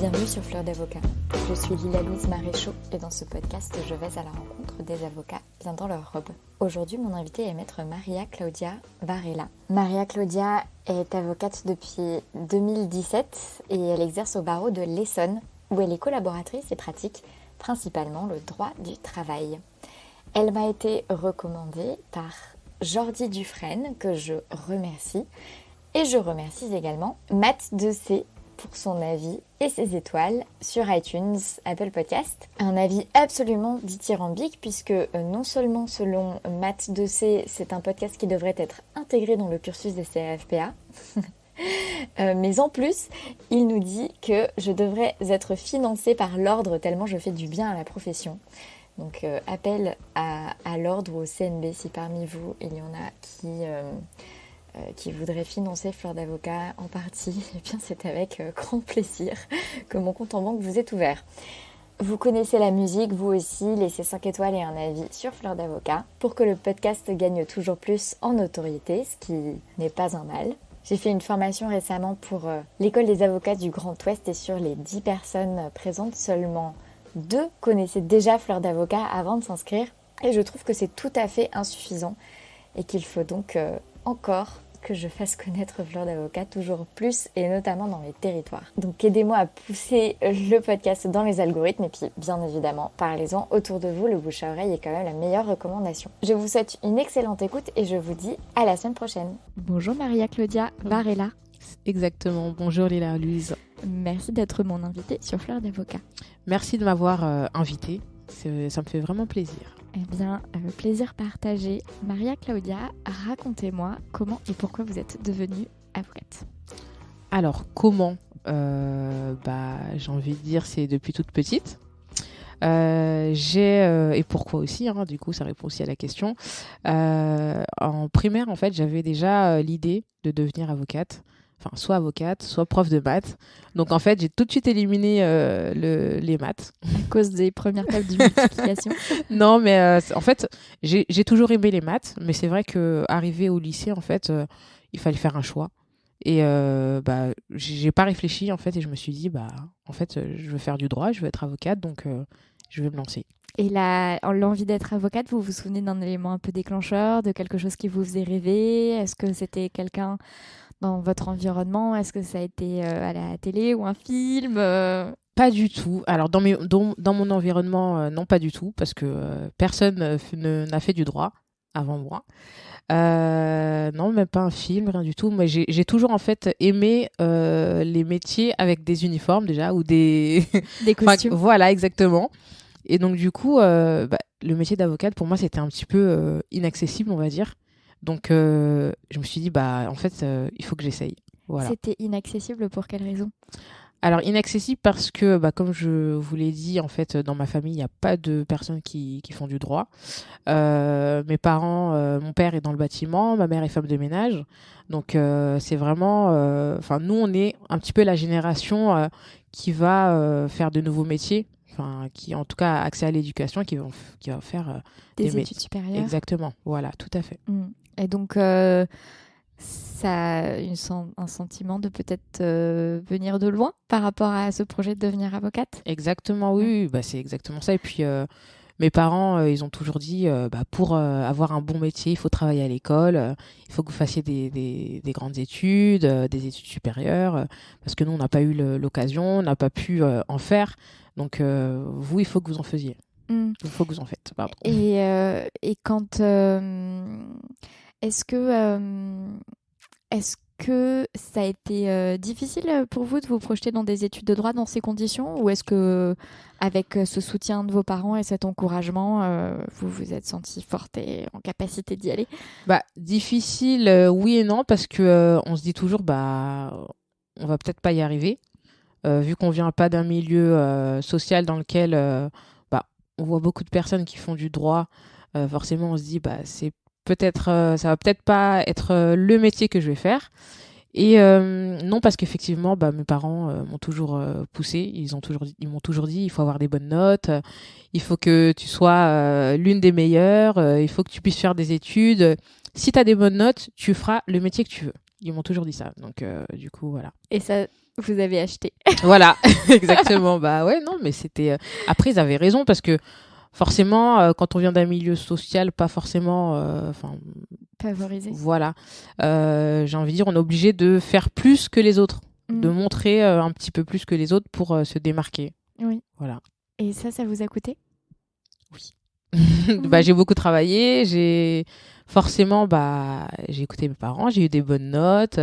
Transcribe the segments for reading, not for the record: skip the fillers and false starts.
Bienvenue sur Fleur d'Avocat. Je suis Lila-Louise Maréchaux et dans ce podcast, je vais à la rencontre des avocats bien dans leur robe. Aujourd'hui, mon invitée est maître Maria Claudia Varela. Maria Claudia est avocate depuis 2017 et elle exerce au barreau de l'Essonne où elle est collaboratrice et pratique principalement le droit du travail. Elle m'a été recommandée par Jordi Dufresne, que je remercie. Et je remercie également Matt Decé pour son avis et ses étoiles sur iTunes, Apple Podcast. Un avis absolument dithyrambique puisque non seulement selon Matt Decé, c'est un podcast qui devrait être intégré dans le cursus des CAFPA, mais en plus, il nous dit que je devrais être financée par l'ordre tellement je fais du bien à la profession. Donc appel à l'ordre ou au CNB si parmi vous il y en a qui voudraient financer Fleur d'Avocat en partie, et bien c'est avec grand plaisir que mon compte en banque vous est ouvert. Vous connaissez la musique, vous aussi, laissez 5 étoiles et un avis sur Fleur d'Avocat pour que le podcast gagne toujours plus en notoriété, ce qui n'est pas un mal. J'ai fait une formation récemment pour l'école des avocats du Grand Ouest et sur les 10 personnes présentes, seulement 2 connaissaient déjà Fleur d'Avocat avant de s'inscrire et je trouve que c'est tout à fait insuffisant et qu'il faut donc encore que je fasse connaître Fleur d'Avocat toujours plus et notamment dans les territoires. Donc aidez-moi à pousser le podcast dans les algorithmes et puis bien évidemment parlez-en autour de vous, le bouche à oreille est quand même la meilleure recommandation. Je vous souhaite une excellente écoute et je vous dis à la semaine prochaine. Bonjour Maria Claudia Varela. Exactement, bonjour Lila-Louise. Merci d'être mon invitée sur Fleur d'Avocat. Merci de m'avoir invitée, ça me fait vraiment plaisir. Eh bien, plaisir partagé. Maria Claudia, racontez-moi comment et pourquoi vous êtes devenue avocate. Alors, comment j'ai envie de dire, c'est depuis toute petite. Et pourquoi aussi, du coup, ça répond aussi à la question. En primaire, en fait, j'avais déjà l'idée de devenir avocate. Enfin, soit avocate, soit prof de maths. Donc, en fait, j'ai tout de suite éliminé les maths. À cause des premières tables de multiplication. Non, mais en fait, j'ai toujours aimé les maths. Mais c'est vrai qu'arrivé au lycée, en fait, il fallait faire un choix. Et j'ai pas réfléchi, en fait, et je me suis dit, en fait, je veux faire du droit, je veux être avocate, donc je vais me lancer. Et l'envie d'être avocate, vous vous souvenez d'un élément un peu déclencheur, de quelque chose qui vous faisait rêver? Est-ce que c'était quelqu'un dans votre environnement? Est-ce que ça a été à la télé ou un film? Pas du tout. Alors, dans mon environnement, non, pas du tout, parce que personne n'a fait du droit avant moi. Non, même pas un film, rien du tout. Moi, j'ai toujours, en fait, aimé les métiers avec des uniformes, déjà, ou des costumes. Voilà, exactement. Et donc, du coup, le métier d'avocate, pour moi, c'était un petit peu inaccessible, on va dire. Donc, je me suis dit, en fait, il faut que j'essaye. Voilà. C'était inaccessible pour quelle raison? Alors, inaccessible parce que, comme je vous l'ai dit, en fait, dans ma famille, il n'y a pas de personnes qui font du droit. Mes parents, mon père est dans le bâtiment, ma mère est femme de ménage. Donc, c'est vraiment... nous, on est un petit peu la génération qui va faire de nouveaux métiers. Qui en tout cas a accès à l'éducation, qui va faire des études supérieures. Exactement, voilà, tout à fait. Et donc, ça a un sentiment de peut-être venir de loin par rapport à ce projet de devenir avocate? Exactement, oui, c'est exactement ça. Et puis, mes parents, ils ont toujours dit, pour avoir un bon métier, il faut travailler à l'école, il faut que vous fassiez des grandes études, des études supérieures, parce que nous, on n'a pas eu l'occasion, on n'a pas pu en faire. Donc, vous, il faut que vous en faisiez. Il faut que vous en faites, pardon. Et quand... Est-ce que ça a été difficile pour vous de vous projeter dans des études de droit dans ces conditions? Ou est-ce que, avec ce soutien de vos parents et cet encouragement, vous vous êtes sentie forte et en capacité d'y aller? Difficile, oui et non, parce que on se dit toujours, on va peut-être pas y arriver. Vu qu'on vient pas d'un milieu social dans lequel on voit beaucoup de personnes qui font du droit, forcément on se dit c'est peut-être ça va peut-être pas être le métier que je vais faire. Et non, parce qu'effectivement mes parents m'ont toujours poussé, ils m'ont toujours dit il faut avoir des bonnes notes, il faut que tu sois l'une des meilleures, il faut que tu puisses faire des études, si tu as des bonnes notes tu feras le métier que tu veux. Ils m'ont toujours dit ça, donc du coup voilà. Et ça Vous avez acheté. Voilà, exactement. Bah ouais, non, mais c'était. Après, ils avaient raison parce que forcément, quand on vient d'un milieu social, pas forcément. Enfin, Favorisé. voilà. J'ai envie de dire, on est obligé de faire plus que les autres, de Mm. montrer un petit peu plus que les autres pour se démarquer. Oui. Voilà. Et ça vous a coûté? Oui. Bah, Mm. j'ai beaucoup travaillé. J'ai forcément, bah, j'ai écouté mes parents. J'ai eu des bonnes notes.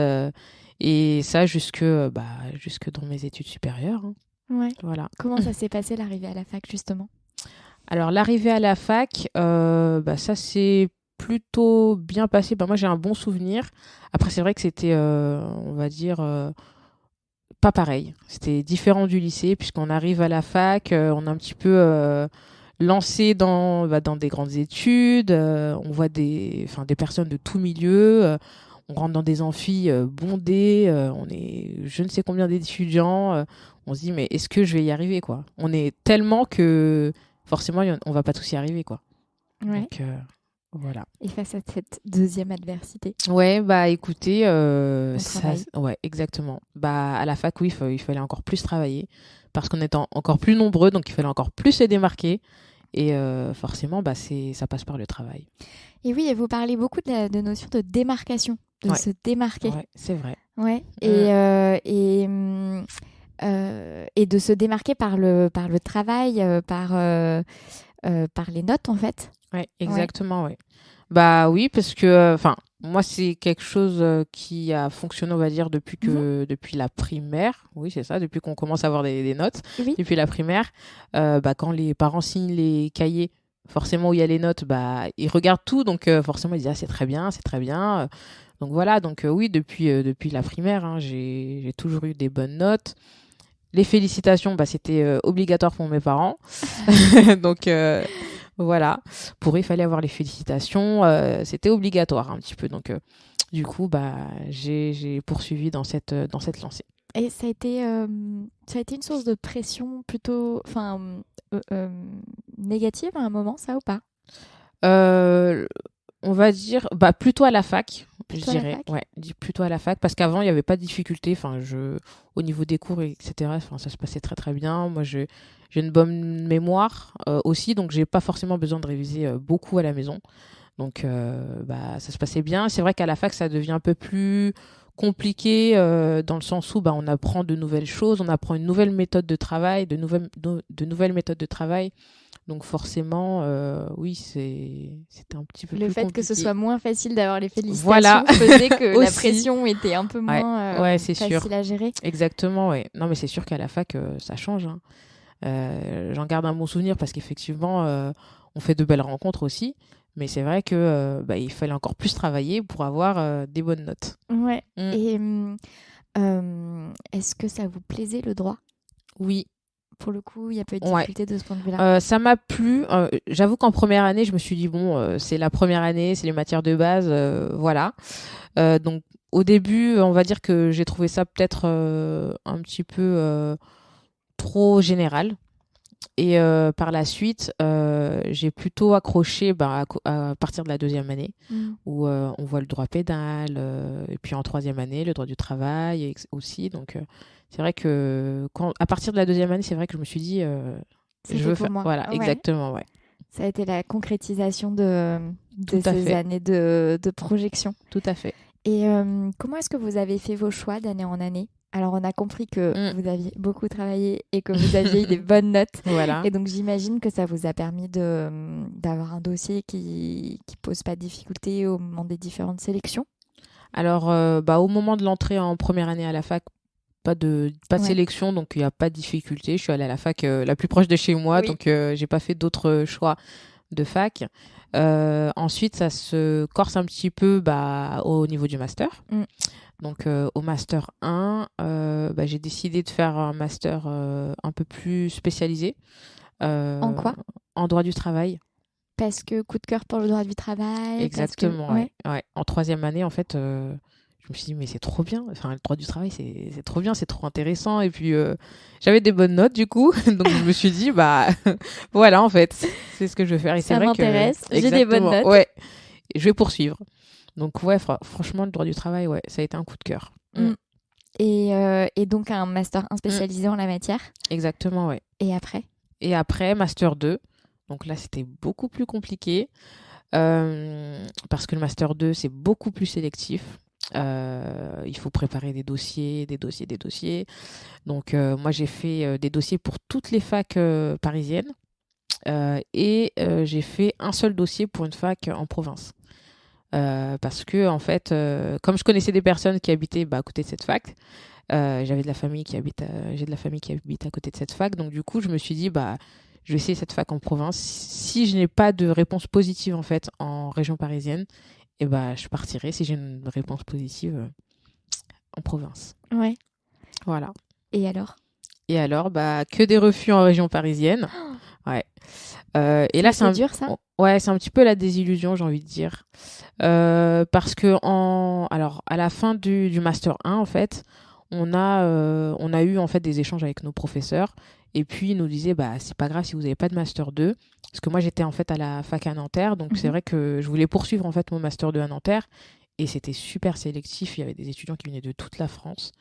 Et ça jusque dans mes études supérieures, hein. Ouais. Voilà. Comment ça s'est passé l'arrivée à la fac, justement? Alors, l'arrivée à la fac, bah, ça s'est plutôt bien passé. Bah, moi, j'ai un bon souvenir. Après, c'est vrai que c'était, on va dire, pas pareil. C'était différent du lycée, puisqu'on arrive à la fac, on est un petit peu lancé dans des grandes études. On voit des personnes de tout milieu. On rentre dans des amphis bondés. On est je ne sais combien d'étudiants. On se dit, mais est-ce que je vais y arriver, quoi? On est tellement que forcément, on va pas tous y arriver, quoi. Ouais. Donc, voilà. Et face à cette deuxième adversité? Ouais, bah écoutez, On travaille. ouais, exactement. Bah à la fac, oui, il fallait encore plus travailler parce qu'on était encore plus nombreux, donc il fallait encore plus se démarquer. Et forcément, bah ça passe par le travail. Et oui, et vous parlez beaucoup de notion de démarcation, de Ouais. se démarquer. Ouais, c'est vrai. Ouais. Et de se démarquer par le travail, par les notes, en fait. Ouais, exactement, ouais. Bah oui, parce que, enfin, moi, c'est quelque chose qui a fonctionné, on va dire, depuis la primaire. Oui, c'est ça, depuis qu'on commence à avoir des notes. Oui. Depuis la primaire, bah, quand les parents signent les cahiers, forcément, où il y a les notes, bah, ils regardent tout. Donc, forcément, ils disent, ah, c'est très bien, c'est très bien. Donc, voilà. Donc, oui, depuis la primaire, hein, j'ai toujours eu des bonnes notes. Les félicitations, bah, c'était obligatoire pour mes parents. Donc, voilà. Pour eux, il fallait avoir les félicitations. C'était obligatoire un petit peu. Donc, du coup, bah, j'ai poursuivi dans cette lancée. Et ça a été une source de pression plutôt, enfin, négative à un moment, ça ou pas? Euh, on va dire, bah, plutôt à la fac, Plutôt je à la dirais. fac? Ouais, plutôt à la fac. Parce qu'avant, il n'y avait pas de difficulté. Enfin, au niveau des cours, etc., enfin, ça se passait très, très bien. Moi, j'ai une bonne mémoire aussi. Donc, j'ai pas forcément besoin de réviser beaucoup à la maison. Donc, bah, ça se passait bien. C'est vrai qu'à la fac, ça devient un peu plus compliqué dans le sens où bah, on apprend de nouvelles choses, on apprend une nouvelle méthode de travail, de nouvelles méthodes de travail. Donc forcément, oui, c'était un petit peu Le plus fait que ce compliqué. soit moins facile d'avoir les félicitations Voilà. faisait que la Aussi. pression était un peu moins Ouais, c'est sûr. facile à gérer. Exactement, ouais. Non, mais c'est sûr qu'à la fac, ça change, hein. J'en garde un bon souvenir parce qu'effectivement, on fait de belles rencontres aussi. Mais c'est vrai que bah, il fallait encore plus travailler pour avoir des bonnes notes. Ouais. Mm. Et est-ce que ça vous plaisait le droit? Oui. Pour le coup, il y a pas eu de Ouais. difficulté de ce point de vue-là. Ça m'a plu. J'avoue qu'en première année, je me suis dit, bon, c'est la première année, c'est les matières de base, voilà. Donc, au début, on va dire que j'ai trouvé ça peut-être un petit peu trop général. Et par la suite, j'ai plutôt accroché bah, à partir de la deuxième année, où on voit le droit pénal, et puis en troisième année, le droit du travail aussi. Donc, c'est vrai que à partir de la deuxième année, c'est vrai que je me suis dit, je C'était veux pour faire. moi. Voilà, Ouais. exactement, ouais. Ça a été la concrétisation de Tout à ces fait. années de projection. Tout à fait. Et comment est-ce que vous avez fait vos choix d'année en année? Alors, on a compris que vous aviez beaucoup travaillé et que vous aviez eu des bonnes notes. Voilà. Et donc, j'imagine que ça vous a permis d'avoir un dossier qui pose pas de difficulté au moment des différentes sélections. Alors, bah, au moment de l'entrée en première année à la fac, pas de Ouais. sélection, donc il n'y a pas de difficulté. Je suis allée à la fac la plus proche de chez moi, Oui. donc j'ai pas fait d'autres choix de fac. Ensuite, ça se corse un petit peu bah, au niveau du master. Donc, au master 1, bah, j'ai décidé de faire un master un peu plus spécialisé. En quoi? En droit du travail. Parce que coup de cœur pour le droit du travail. Exactement, parce que... ouais. Ouais. En troisième année, en fait, je me suis dit, mais c'est trop bien. Enfin, le droit du travail, c'est trop bien, c'est trop intéressant. Et puis, j'avais des bonnes notes, du coup. Donc, je me suis dit, bah, voilà, en fait, c'est ce que je vais faire. Et c'est Ça vrai m'intéresse, que... j'ai des bonnes Exactement, notes. ouais. Et je vais poursuivre. Donc, ouais, franchement, le droit du travail, ouais, ça a été un coup de cœur. Et donc un master 1 spécialisé en la matière. Exactement, ouais. Et après? Et après, master 2. Donc là, c'était beaucoup plus compliqué parce que le master 2, c'est beaucoup plus sélectif. Il faut préparer des dossiers. Donc moi, j'ai fait des dossiers pour toutes les facs parisiennes et j'ai fait un seul dossier pour une fac en province. Parce que en fait, comme je connaissais des personnes qui habitaient à côté de cette fac, j'ai de la famille qui habite à côté de cette fac, donc du coup je me suis dit je vais essayer cette fac en province. Si je n'ai pas de réponse positive en fait en région parisienne, et je partirai si j'ai une réponse positive en province. Ouais. Voilà. Et alors, que des refus en région parisienne. Ouais. Et là c'est dur ça. Ouais, c'est un petit peu la désillusion, j'ai envie de dire. Parce que alors à la fin du master 1 en fait, on a eu en fait des échanges avec nos professeurs et puis ils nous disaient c'est pas grave si vous n'avez pas de master 2 parce que moi j'étais en fait à la fac à Nanterre, donc c'est vrai que je voulais poursuivre en fait mon master 2 à Nanterre et c'était super sélectif, il y avait des étudiants qui venaient de toute la France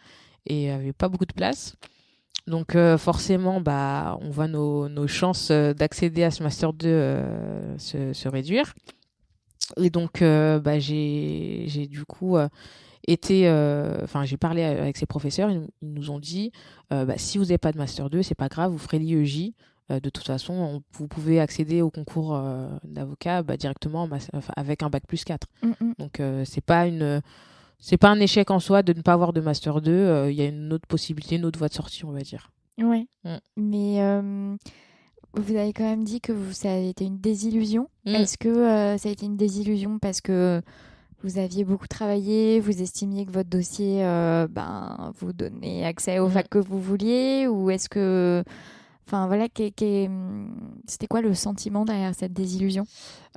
et il n'y avait pas beaucoup de place. Donc forcément on voit nos chances d'accéder à ce master 2 se réduire. Et donc j'ai du coup j'ai parlé avec ces professeurs, ils nous ont dit si vous n'avez pas de master 2, c'est pas grave, vous ferez l'IEJ. De toute façon, vous pouvez accéder au concours d'avocat directement avec un bac plus 4. Donc c'est pas un échec en soi de ne pas avoir de master 2, il y a une autre possibilité, une autre voie de sortie, on va dire. Ouais. Mais vous avez quand même dit que ça a été une désillusion. Est-ce que ça a été une désillusion parce que vous aviez beaucoup travaillé, vous estimiez que votre dossier vous donnait accès aux facs que vous vouliez, ou est-ce que... Enfin voilà, c'était quoi le sentiment derrière cette désillusion?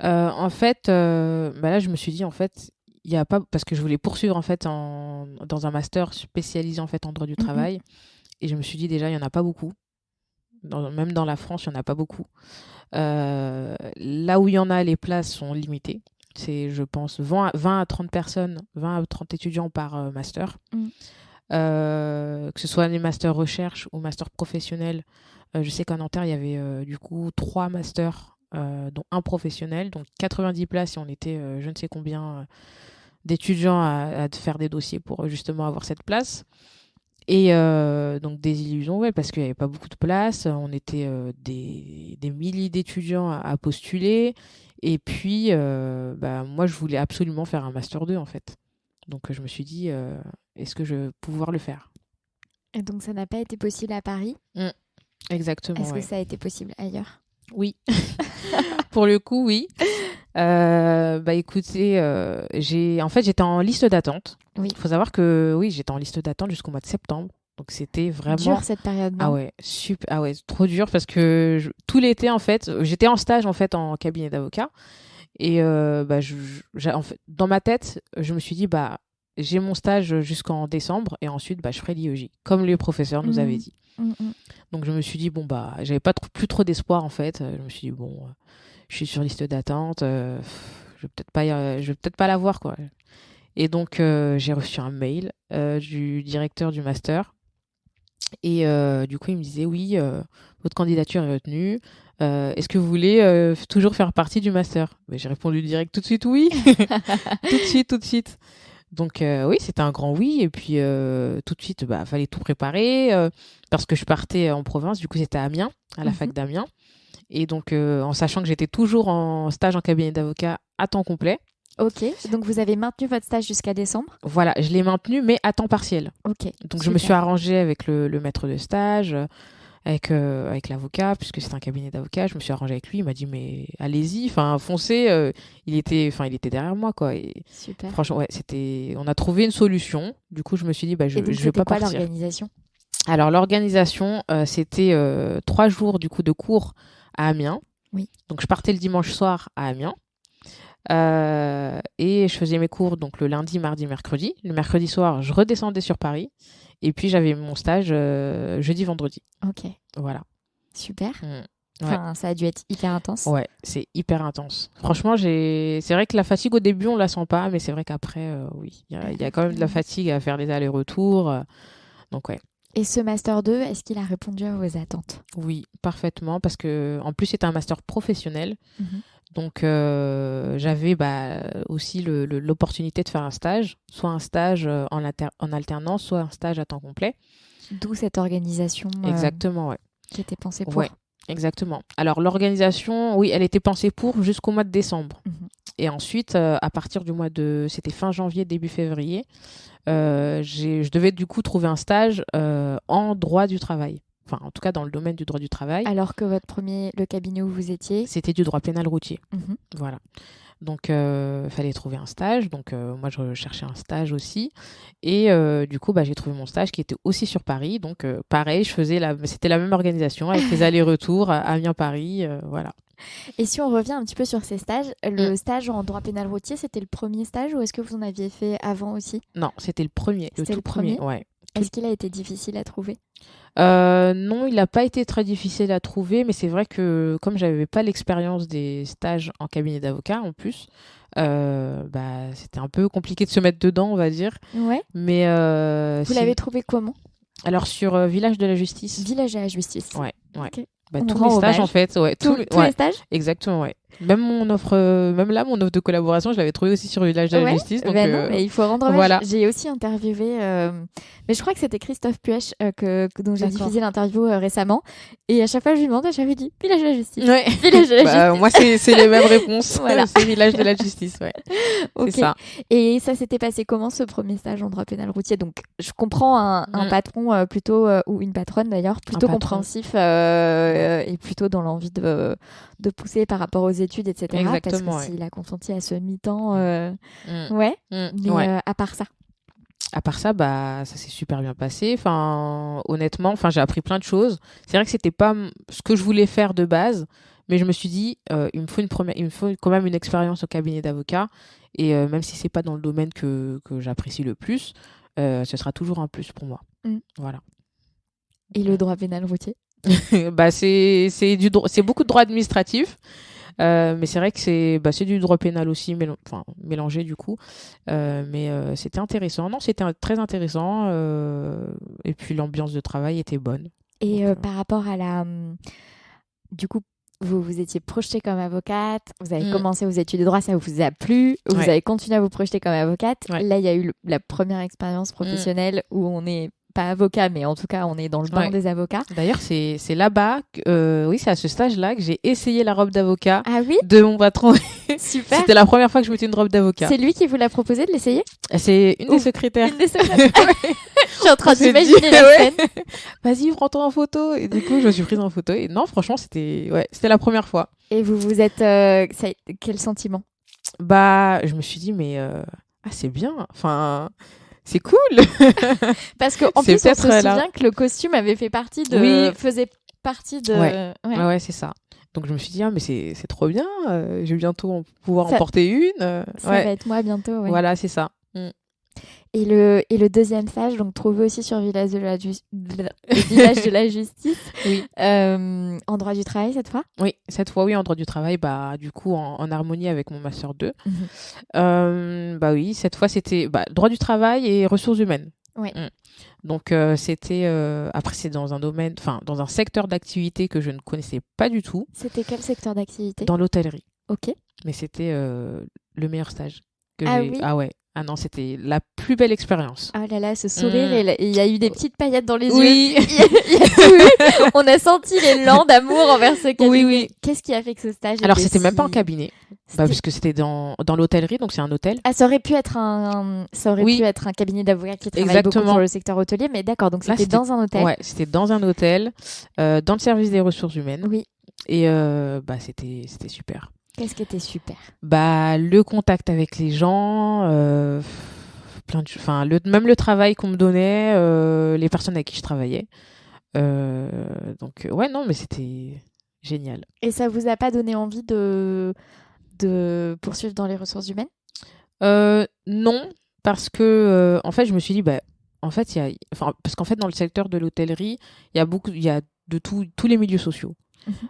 En fait, là je me suis dit en fait, il y a pas, parce que je voulais poursuivre en fait dans un master spécialisé en fait en droit du travail, et je me suis dit déjà il y en a pas beaucoup, même dans la France il y en a pas beaucoup. Là où il y en a, les places sont limitées. C'est, je pense, 20 à 30 personnes, 20 à 30 étudiants par master. Que ce soit les masters recherche ou masters professionnels. Je sais qu'à Nanterre, il y avait du coup 3 masters, dont un professionnel, donc 90 places et on était je ne sais combien d'étudiants à faire des dossiers pour justement avoir cette place. Et donc des illusions, ouais, parce qu'il n'y avait pas beaucoup de place. On était des milliers d'étudiants à postuler. Et puis, moi, je voulais absolument faire un Master 2, en fait. Donc, je me suis dit, est-ce que je vais pouvoir le faire? Et donc, ça n'a pas été possible à Paris. Exactement. Est-ce que ça a été possible ailleurs? Oui. Pour le coup, oui. Écoutez, j'étais en liste d'attente. Oui. Il faut savoir que oui, j'étais en liste d'attente jusqu'au mois de septembre. Donc c'était vraiment dur cette période. Non? Ah ouais, super. Ah ouais, trop dur parce que tout l'été en fait, j'étais en stage en fait en cabinet d'avocat et en fait, dans ma tête, je me suis dit j'ai mon stage jusqu'en décembre et ensuite je ferai l'IEJ comme le professeur nous avait dit. Donc je me suis dit j'avais plus trop d'espoir en fait. Je me suis dit je suis sur liste d'attente, je vais peut-être pas l'avoir quoi. Et donc j'ai reçu un mail du directeur du master et du coup il me disait oui, votre candidature est retenue. Est-ce que vous voulez toujours faire partie du master? J'ai répondu direct tout de suite oui. tout de suite. Donc oui, c'était un grand oui. Et puis tout de suite, fallait tout préparer parce que je partais en province. Du coup, c'était à Amiens, à la fac d'Amiens. Et donc, en sachant que j'étais toujours en stage en cabinet d'avocat à temps complet. Ok, donc vous avez maintenu votre stage jusqu'à décembre? Voilà, je l'ai maintenu, mais à temps partiel. Ok. Donc, je me suis arrangée avec le maître de stage, avec l'avocat, puisque c'est un cabinet d'avocat. Je me suis arrangée avec lui. Il m'a dit, mais allez-y, foncez. Il était derrière moi, quoi. Et super. Franchement, ouais, on a trouvé une solution. Du coup, je me suis dit, je vais pas partir. L'organisation? Alors, l'organisation, c'était 3 jours, du coup, de cours à Amiens. Oui. Donc, je partais le dimanche soir à Amiens. Et je faisais mes cours donc le lundi, mardi, mercredi. Le mercredi soir, je redescendais sur Paris. Et puis, j'avais mon stage jeudi, vendredi. Ok. Voilà. Super. Enfin, ça a dû être hyper intense. Ouais, c'est hyper intense. Franchement, c'est vrai que la fatigue au début, on la sent pas, mais c'est vrai qu'après, oui, il y a quand même de la fatigue à faire les allers-retours. Donc ouais. Et ce Master 2, est-ce qu'il a répondu à vos attentes? Oui, parfaitement, parce que en plus c'était un master professionnel, donc j'avais aussi l'opportunité de faire un stage, soit un stage en alternance, soit un stage à temps complet. D'où cette organisation Exactement, ouais. qui était pensée pour. Ouais, exactement. Alors l'organisation, oui, elle était pensée pour jusqu'au mois de décembre. Et ensuite, à partir du c'était fin janvier, début février, je devais du coup trouver un stage en droit du travail. Enfin, en tout cas, dans le domaine du droit du travail. Alors que le cabinet où vous étiez, c'était du droit pénal routier. Voilà. Donc, fallait trouver un stage. Donc, moi, je cherchais un stage aussi. Et du coup, j'ai trouvé mon stage qui était aussi sur Paris. Donc, pareil, c'était la même organisation avec les allers-retours à Amiens-Paris. Voilà. Et si on revient un petit peu sur ces stages, le stage en droit pénal routier, c'était le premier stage ou est-ce que vous en aviez fait avant aussi? Non, c'était le premier. C'était le premier. Ouais. Est-ce qu'il a été difficile à trouver? Non, il n'a pas été très difficile à trouver, mais c'est vrai que comme j'avais pas l'expérience des stages en cabinet d'avocat en plus, c'était un peu compliqué de se mettre dedans, on va dire. Ouais. Mais vous l'avez trouvé comment? Alors sur Village de la Justice. Village de la Justice. Ouais. Okay. Tous les stages en fait, ouais. Tous les stages. Exactement, ouais. Même mon offre de collaboration, je l'avais trouvé aussi sur Village de la Justice. Donc, non, mais il faut rendre hommage. Voilà. J'ai aussi interviewé, mais je crois que c'était Christophe Puech dont j'ai diffusé l'interview récemment. Et à chaque fois, je lui demandais, j'avais dit Village de la Justice. Ouais. Village de la Justice. Moi, c'est les mêmes réponses. Voilà. C'est Village de la Justice, ouais. Okay. C'est ça. Et ça s'était passé comment ce premier stage en droit pénal routier? Donc, je comprends un patron plutôt, ou une patronne d'ailleurs, plutôt compréhensif et plutôt dans l'envie de pousser par rapport aux études, etc. Exactement, parce que s'il a consenti à ce mi-temps, à part ça. À part ça, ça s'est super bien passé. Enfin, honnêtement, j'ai appris plein de choses. C'est vrai que c'était pas ce que je voulais faire de base, mais je me suis dit, il me faut quand même une expérience au cabinet d'avocat. Et même si c'est pas dans le domaine que j'apprécie le plus, ce sera toujours un plus pour moi. Voilà. Et le droit pénal routier? C'est beaucoup de droit administratif. Mais c'est vrai que c'est du droit pénal aussi mélangé du coup, mais c'était intéressant. Non, c'était très intéressant, et puis l'ambiance de travail était bonne. Et par rapport à du coup, vous étiez projetée comme avocate, vous avez commencé vos études de droit, ça vous a plu, vous avez continué à vous projeter comme avocate. Là, il y a eu la première expérience professionnelle où on est pas avocat, mais en tout cas, on est dans le bain des avocats. D'ailleurs, c'est là-bas, c'est à ce stage-là que j'ai essayé la robe d'avocat de mon patron. Super. C'était la première fois que je mettais une robe d'avocat. C'est lui qui vous l'a proposé de l'essayer? C'est une des secrétaires. Une des secrétaires. Je suis en train d'imaginer la scène. Vas-y, prends-toi en photo. Et du coup, je me suis prise en photo. Et non, franchement, c'était la première fois. Et vous êtes... quel sentiment? Je me suis dit, mais c'est bien. Enfin... C'est cool. Parce qu'en plus, on se souvient que le costume avait fait partie de... faisait partie de... Ouais, c'est ça. Donc je me suis dit, mais c'est trop bien. Je vais bientôt pouvoir en porter une. Ça va être moi bientôt, ouais. Voilà, c'est ça. Et le deuxième stage, donc trouvé aussi sur Village de la Justice, en droit du travail cette fois? Oui, cette fois, oui, en droit du travail, du coup, en harmonie avec mon Master 2. Oui, cette fois, c'était droit du travail et ressources humaines. Oui. Donc, c'était... après, c'est dans un domaine... Enfin, dans un secteur d'activité que je ne connaissais pas du tout. C'était quel secteur d'activité? Dans l'hôtellerie. Ok. Mais c'était le meilleur stage que j'ai... Oui. Ah ouais. Ah non, c'était la plus belle expérience. Oh là là, ce sourire, il y a eu des petites paillettes dans les yeux. Oui. Il y a tout eu. On a senti l'élan d'amour envers ce cabinet. Oui. Qu'est-ce qui a fait que ce stage Alors, c'était même pas en cabinet. Puisque c'était dans l'hôtellerie, donc c'est un hôtel. Ah, ça aurait pu être un cabinet d'avocats qui travaille beaucoup sur le secteur hôtelier, mais d'accord, donc c'était dans un hôtel. Ouais, c'était dans un hôtel, dans le service des ressources humaines. Oui. Et c'était super. Qu'est-ce qui était super? Le contact avec les gens, même le travail qu'on me donnait, les personnes avec qui je travaillais. Donc non, mais c'était génial. Et ça vous a pas donné envie de poursuivre dans les ressources humaines? Non, parce que en fait, je me suis dit parce qu'en fait, dans le secteur de l'hôtellerie, il y a de tous les milieux sociaux.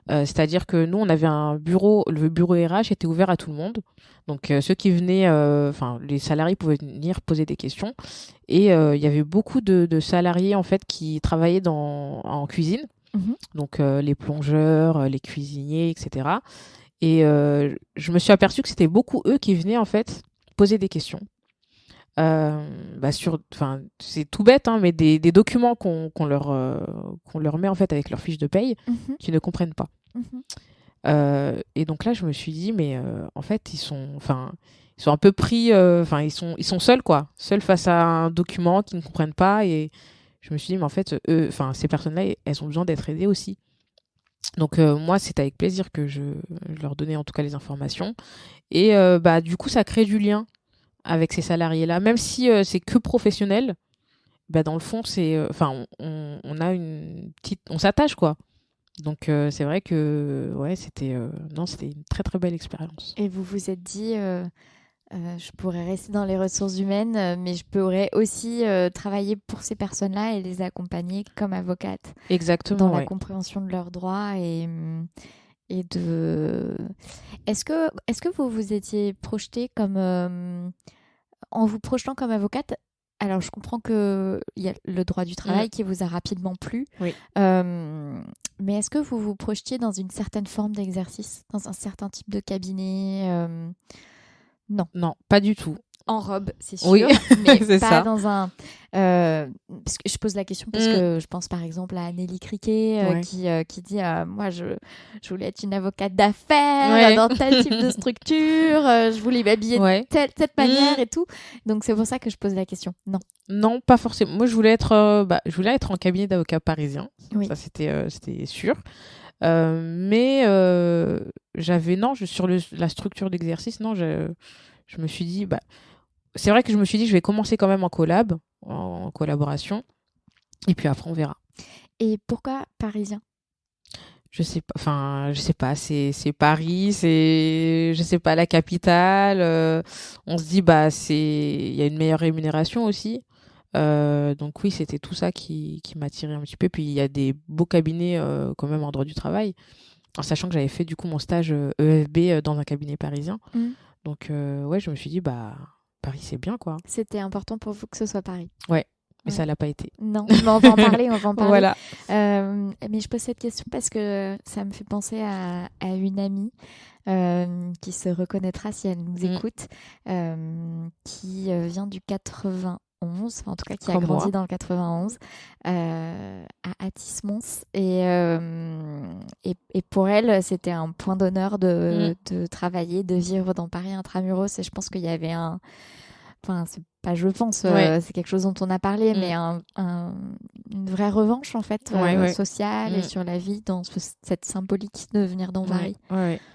C'est-à-dire que nous, on avait un bureau, le bureau RH était ouvert à tout le monde. Donc, ceux qui venaient, enfin, les salariés pouvaient venir poser des questions. Et il y avait beaucoup de salariés, en fait, qui travaillaient en cuisine. Donc, les plongeurs, les cuisiniers, etc. Et je me suis aperçue que c'était beaucoup eux qui venaient, en fait, poser des questions. C'est tout bête, hein, mais des documents qu'on leur met, en fait, avec leur fiche de paye, qu'ils ne comprennent pas. Et donc là, je me suis dit, mais en fait, ils sont un peu pris, ils sont seuls, quoi. Seuls face à un document qu'ils ne comprennent pas. Et je me suis dit, mais en fait, ces personnes-là, elles ont besoin d'être aidées aussi. Donc moi, c'est avec plaisir que je leur donnais en tout cas les informations. Et du coup, ça crée du lien avec ces salariés-là. Même si c'est que professionnel, dans le fond, on a une petite... On s'attache, quoi. Donc c'est vrai que c'était une très très belle expérience. Et vous vous êtes dit, je pourrais rester dans les ressources humaines, mais je pourrais aussi travailler pour ces personnes-là et les accompagner comme avocate. Exactement. Dans la compréhension de leurs droits et de... Est-ce que vous vous étiez projeté comme... en vous projetant comme avocate, alors je comprends qu'il y a le droit du travail qui vous a rapidement plu, oui. Mais est-ce que vous vous projetiez dans une certaine forme d'exercice, dans un certain type de cabinet Non. Non, pas du tout. En robe, c'est sûr, oui. mais c'est pas ça. dans un... parce que je pose la question parce que je pense par exemple à Nelly Criquet qui dit moi je voulais être une avocate d'affaires dans tel type de structure, je voulais m'habiller de cette manière et tout. Donc c'est pour ça que je pose la question. Non, pas forcément. Moi je voulais être en cabinet d'avocat parisien. Oui. Ça c'était sûr. Mais sur la structure d'exercice, non, je me suis dit c'est vrai que je me suis dit je vais commencer quand même en collaboration, et puis après on verra. Et pourquoi parisien? Je sais pas, c'est Paris, c'est, je sais pas, la capitale. On se dit il y a une meilleure rémunération aussi. Donc oui, c'était tout ça qui m'attirait un petit peu. Puis il y a des beaux cabinets quand même en droit du travail, en sachant que j'avais fait du coup mon stage EFB dans un cabinet parisien. Donc je me suis dit Paris c'est bien, quoi. C'était important pour vous que ce soit Paris. Ouais. Mais ça l'a pas été. Non, mais on va en parler, Voilà. Mais je pose cette question parce que ça me fait penser à une amie qui se reconnaîtra si elle nous écoute, qui vient du 91, en tout cas qui a grandi dans le 91, à Athis-Mons. Et pour elle, c'était un point d'honneur de travailler, de vivre dans Paris intramuros. Et je pense qu'il y avait c'est quelque chose dont on a parlé, mais une vraie revanche en fait sociale et sur la vie dans cette symbolique de venir dans Paris.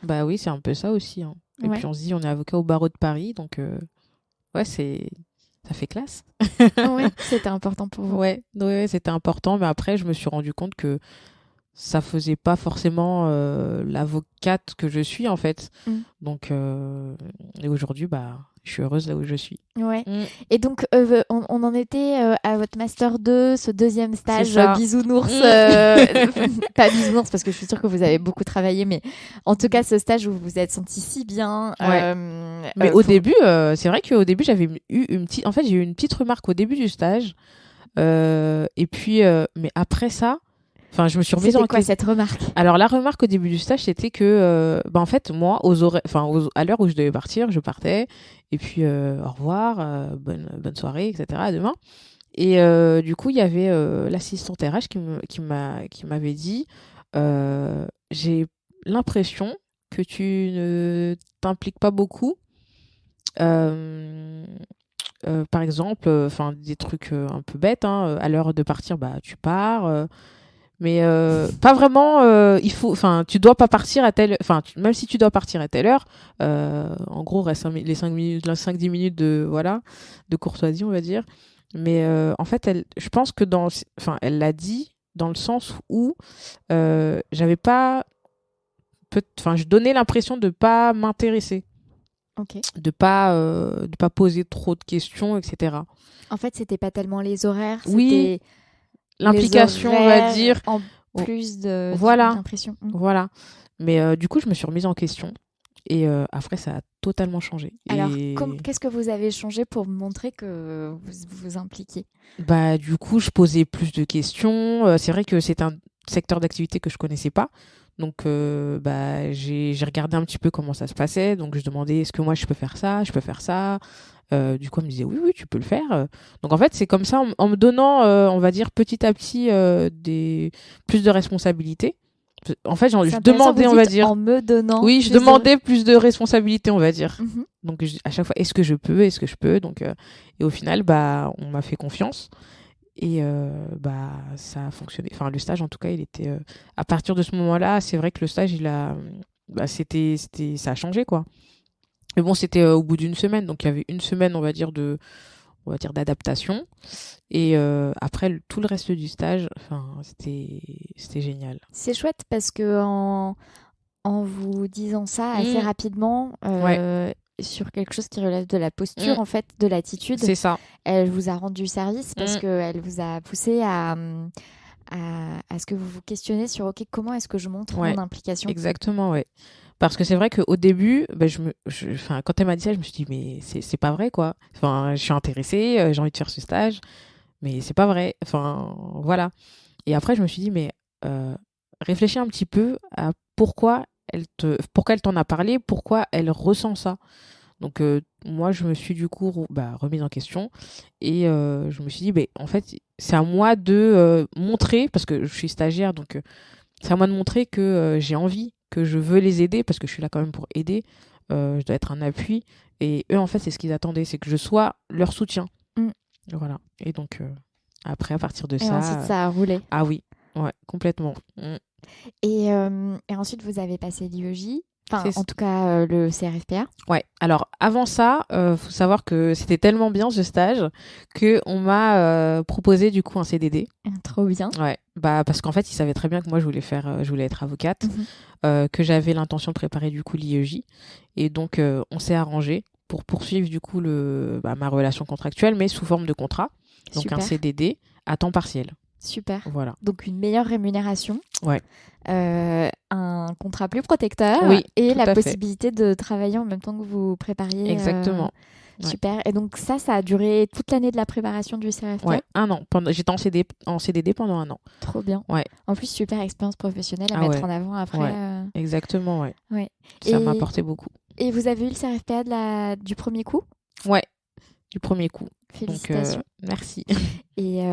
Bah oui, c'est un peu ça aussi. Hein. Et puis on se dit, on est avocat au barreau de Paris, donc ça fait classe. Oui, c'était important pour vous. Ouais, c'était important, mais après je me suis rendu compte que ça faisait pas forcément l'avocate que je suis en fait. Donc et aujourd'hui je suis heureuse là où je suis. Ouais. Et donc on en était à votre master 2, ce deuxième stage bisounours, pas bisounours parce que je suis sûre que vous avez beaucoup travaillé, mais en tout cas ce stage où vous vous êtes senti si bien. Mais au début, c'est vrai qu'au début j'ai eu une petite remarque au début du stage, et puis mais après ça. Enfin, je me suis remise en question. C'était quoi cette remarque? Alors la remarque au début du stage, c'était que en fait moi à l'heure où je devais partir, je partais, et puis au revoir, bonne soirée, etc. À demain. Et du coup il y avait l'assistante RH qui m'avait dit j'ai l'impression que tu ne t'impliques pas beaucoup. Par exemple, des trucs un peu bêtes, hein, à l'heure de partir, tu pars. Mais pas vraiment, tu dois pas partir à même si tu dois partir à telle heure, en gros, reste les 5-10 minutes de courtoisie, on va dire. Mais en fait, je pense que elle l'a dit dans le sens où j'avais pas, je donnais l'impression de pas m'intéresser. Okay. De pas poser trop de questions, etc. En fait, c'était pas tellement les horaires, oui. c'était l'implication, on va dire. plus Voilà. d'impression. Voilà. Mais du coup, je me suis remise en question. Et après, ça a totalement changé. Alors, Et qu'est-ce que vous avez changé pour montrer que vous vous impliquiez? bah, du coup, je posais plus de questions. C'est vrai que c'est un secteur d'activité que je connaissais pas. Donc, bah, j'ai regardé un petit peu comment ça se passait. Donc, je demandais, est-ce que moi, je peux faire ça? Je peux faire ça? Du coup, elle me disait, oui, oui, tu peux le faire. Donc, en fait, c'est comme ça, en me donnant, on va dire, petit à petit, plus de responsabilités. En fait, C'est je intéressant, demandais, vous on va dites, dire. en me donnant Oui, je plus de... demandais plus de responsabilités, on va dire. Mhm. Donc, à chaque fois, est-ce que je peux? Est-ce que je peux? Donc, et au final, bah, on m'a fait confiance. Et bah, ça a fonctionné. Enfin, le stage, en tout cas, il était. À partir de ce moment-là, c'est vrai que le stage, bah, ça a changé, quoi. Mais bon, c'était au bout d'une semaine. Donc, il y avait une semaine, on va dire, d'adaptation. Et après, tout le reste du stage, enfin, c'était génial. C'est chouette parce que en vous disant ça assez rapidement, Ouais, sur quelque chose qui relève de la Mm. posture, en fait, de l'attitude, c'est ça. elle vous a rendu service parce Mm. qu'elle vous a poussé à ce que vous vous questionnez sur, OK, comment est-ce que je montre Ouais, mon implication? exactement, ouais. Parce que c'est vrai qu'au début, bah, enfin, quand elle m'a dit ça, je me suis dit, mais c'est pas vrai, quoi. Enfin, je suis intéressée, j'ai envie de faire ce stage, mais c'est pas vrai. Enfin, voilà. Et après, je me suis dit, mais réfléchis un petit peu à pourquoi elle t'en a parlé, pourquoi elle ressent ça. Donc, moi, je me suis du coup remise en question et je me suis dit, en fait, c'est à moi de montrer, parce que je suis stagiaire, donc c'est à moi de montrer que j'ai envie, que je veux les aider, parce que je suis là quand même pour aider. Je dois être un appui. Et eux, en fait, c'est ce qu'ils attendaient, c'est que je sois leur soutien. Mm. Voilà. Et donc, après, à partir de Et ensuite, ça, ça a roulé. ah oui, ouais, complètement. Et ensuite, vous avez passé l'IEJ, enfin, C'est en tout cas, le CRFPA. Ouais. Alors avant ça, faut savoir que c'était tellement bien ce stage que on m'a proposé du coup un CDD. Trop bien. Ouais. Bah parce qu'en fait, ils savaient très bien que moi je voulais être avocate, Mhm. que j'avais l'intention de préparer du coup l'IEJ, et donc on s'est arrangé pour poursuivre du coup ma relation contractuelle, mais sous forme de contrat, donc un Super. CDD à temps partiel. Super. Voilà. Donc une meilleure rémunération, Ouais. un contrat plus protecteur Oui, et tout la à fait. possibilité de travailler en même temps que vous prépariez. Exactement. Ouais. Super. Et donc ça a duré toute l'année de la préparation du CRFPA. Ouais, un an. J'étais en CDD pendant un an. Trop bien. Ouais. En plus, super expérience professionnelle à Ah mettre ouais. en avant après. Ouais. Exactement, ouais. Ouais. Ça m'a Et, apporté beaucoup. et vous avez eu le CRFPA du premier coup? Ouais, du premier coup. Donc, Félicitations. merci. Et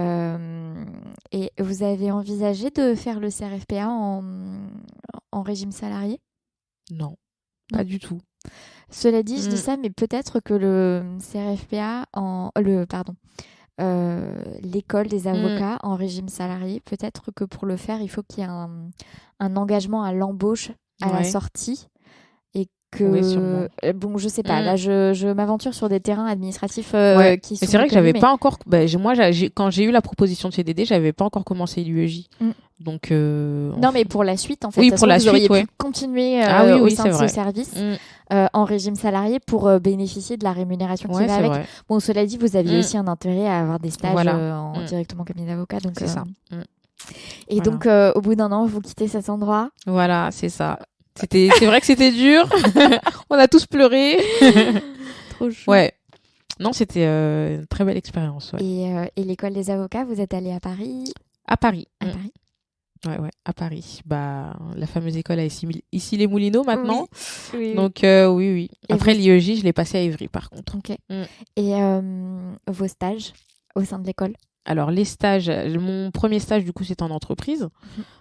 vous avez envisagé de faire le CRFPA en régime salarié? Non, pas du tout. Cela dit, je dis Mm. ça, mais peut-être que le CRFPA l'école des avocats en régime salarié, peut-être que pour le faire, il faut qu'il y ait un engagement à l'embauche à la Ouais. sortie. Et Oui, sûrement. que, bon, je sais pas, Mm. là, je m'aventure sur des terrains administratifs Ouais. qui Mais sont c'est vrai que méconnus, j'avais mais pas encore. Moi, quand j'ai eu la proposition de CDD, j'avais pas encore commencé l'UEJ. Mm. Donc. Non, mais pour la suite, en fait, Oui, ça se pour trouve, la vous auriez suite, ouais. pu continuer Ah oui, au oui, sein c'est de ce vrai. service Mm. en régime salarié pour bénéficier de la rémunération qui Ouais, va c'est avec. vrai. Bon, cela dit, vous aviez Mm. aussi un intérêt à avoir des stages Voilà. directement au cabinet d'avocat. Donc, C'est ça. Mm. Et Voilà. donc, au bout d'un an, vous quittez cet endroit. Voilà, c'est ça. C'est vrai que c'était dur. On a tous pleuré. Trop chou. Ouais. Non, c'était une très belle expérience. Ouais. Et l'école des avocats, vous êtes allé à Paris? À Paris. À Paris. Ouais, à Paris. Bah, la fameuse école à Issy-les-Moulineaux maintenant. Oui. Oui, oui. Donc, oui. Et Après, vous- l'IEJ, je l'ai passé à Évry, par contre. Ok. Mm. Et vos stages au sein de l'école? Alors, les stages, mon premier stage, du coup, c'était en entreprise.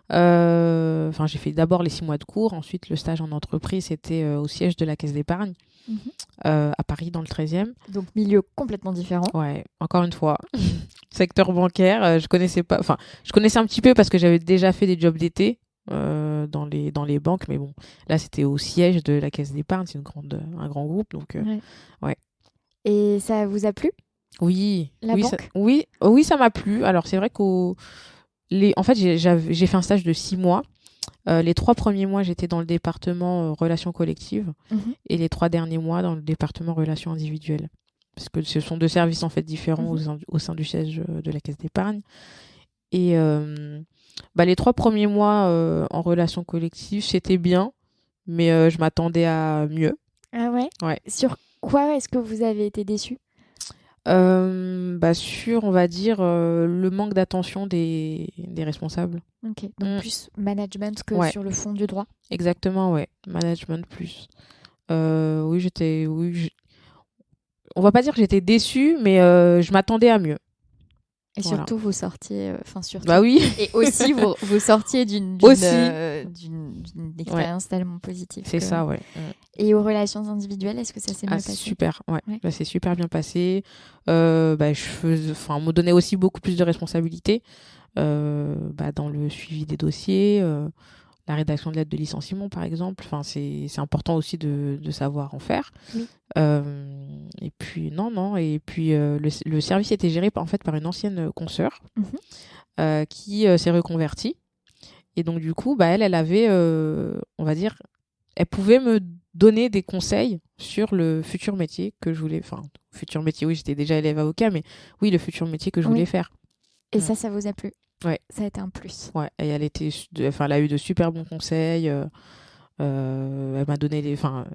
Enfin, j'ai fait d'abord les 6 mois de cours. Ensuite, le stage en entreprise, c'était au siège de la Caisse d'épargne, à Paris, dans le 13e. Donc, milieu complètement différent. Ouais, encore une fois. Secteur bancaire, je connaissais pas. Enfin, je connaissais un petit peu parce que j'avais déjà fait des jobs d'été dans les banques. Mais bon, là, c'était au siège de la Caisse d'épargne. C'est un grand groupe. Donc, ouais. Et ça vous a plu? Oui. La oui, banque? oui, ça m'a plu. Alors, c'est vrai en fait, j'ai fait un stage de 6 mois. Les 3 premiers mois, j'étais dans le département relations collectives et les 3 derniers mois dans le département relations individuelles. Parce que ce sont 2 services en fait différents au sein du siège de la Caisse d'épargne. Et Bah, les 3 premiers mois en relation collective, c'était bien, mais je m'attendais à mieux. Ah ouais? Ouais. Sur quoi est-ce que vous avez été déçus? Bah, sur, on va dire, le manque d'attention des responsables. Ok, donc plus management que Ouais. sur le fond du droit. Exactement, ouais. Management plus. On va pas dire que j'étais déçue, mais je m'attendais à mieux. Et Voilà. surtout, vous sortiez, surtout. Bah oui. Et aussi, vous sortiez d'une expérience tellement positive. C'est ça, ouais. Et aux relations individuelles, est-ce que ça s'est bien passé? Super, ouais. Bah, c'est super bien passé. On me donnait aussi beaucoup plus de responsabilités dans le suivi des dossiers, la rédaction de lettres de licenciement, par exemple. Enfin, c'est important aussi de savoir en faire. Oui. Et puis, le service était géré en fait par une ancienne consoeur qui s'est reconvertie. Et donc, du coup, elle avait, on va dire, elle pouvait me donner des conseils sur le futur métier que je voulais. Enfin, futur métier, oui, j'étais déjà élève avocat, mais oui, le futur métier que je voulais faire. Et ça vous a plu? Ouais. Ça a été un plus. Ouais, et elle a eu de super bons conseils. Elle m'a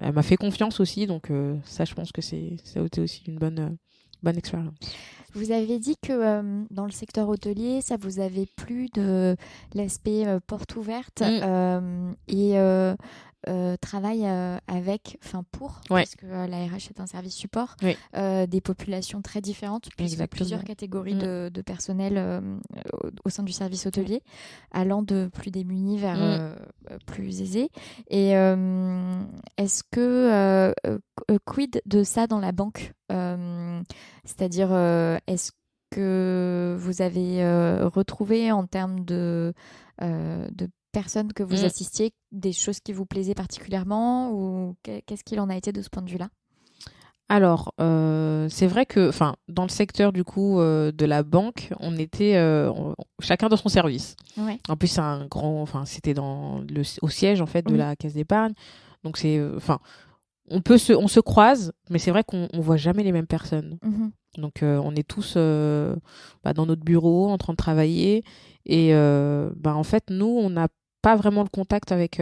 elle m'a fait confiance aussi, donc ça, je pense que ça a été aussi une bonne expérience. Vous avez dit que dans le secteur hôtelier, ça vous avait plu de l'aspect porte ouverte et travail parce que la RH est un service support, des populations très différentes, puisque plusieurs catégories de personnel au sein du service hôtelier, allant de plus démunis vers plus aisés. Et est-ce que quid de ça dans la banque? C'est-à-dire, est-ce que vous avez retrouvé en termes de personnes que vous assistiez des choses qui vous plaisaient particulièrement, ou qu'est-ce qu'il en a été de ce point de vue-là? Alors, c'est vrai que dans le secteur du coup de la banque, on était chacun dans son service. Ouais. En plus, c'était au siège en fait de la caisse d'épargne. Donc c'est on se croise, mais c'est vrai qu'on voit jamais les mêmes personnes. Donc on est tous dans notre bureau en train de travailler, et en fait nous on n'a pas vraiment de contact avec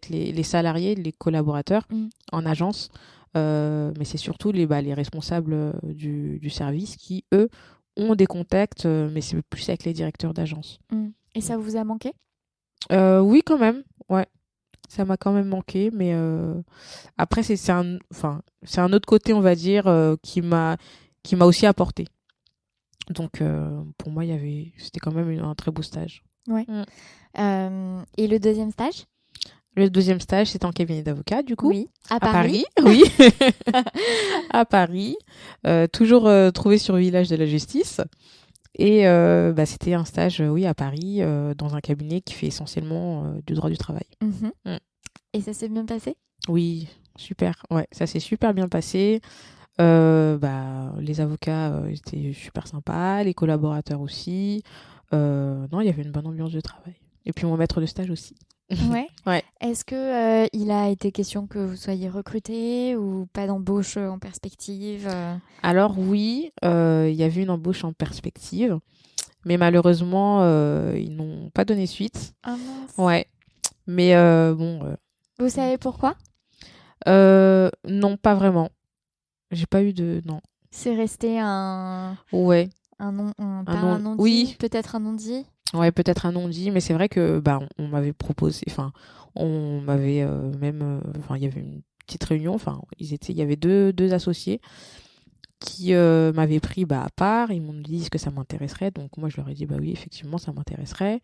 les salariés, les collaborateurs en agence, mais c'est surtout les responsables du service qui eux ont des contacts, mais c'est plus avec les directeurs d'agence. Et ça vous a manqué? Oui, quand même, ouais. Ça m'a quand même manqué, mais après c'est un autre côté, on va dire, qui m'a aussi apporté. Donc pour moi c'était quand même un très beau stage. Ouais. Et le deuxième stage? Le deuxième stage, c'était en cabinet d'avocat, du coup. Oui, à Paris. Oui. À Paris, toujours trouvé sur le village de la justice. Et c'était un stage, à Paris, dans un cabinet qui fait essentiellement du droit du travail. Et ça s'est bien passé? Oui, super. Ouais, ça s'est super bien passé. Les avocats étaient super sympas, les collaborateurs aussi. Non, il y avait une bonne ambiance de travail. Et puis mon maître de stage aussi. Ouais. Ouais. Est-ce que il a été question que vous soyez recruté, ou pas d'embauche en perspective? Alors oui, il y avait une embauche en perspective, mais malheureusement ils n'ont pas donné suite. Ah mince. Ouais, mais Vous savez pourquoi? Non, pas vraiment. J'ai pas eu de non. C'est resté un non-dit, oui. peut-être un non-dit. Ouais, peut-être un non-dit, mais c'est vrai que on m'avait proposé, on m'avait même, il y avait une petite réunion, il y avait deux associés qui m'avaient pris à part. Ils m'ont dit est-ce que ça m'intéresserait, donc moi je leur ai dit oui, effectivement ça m'intéresserait.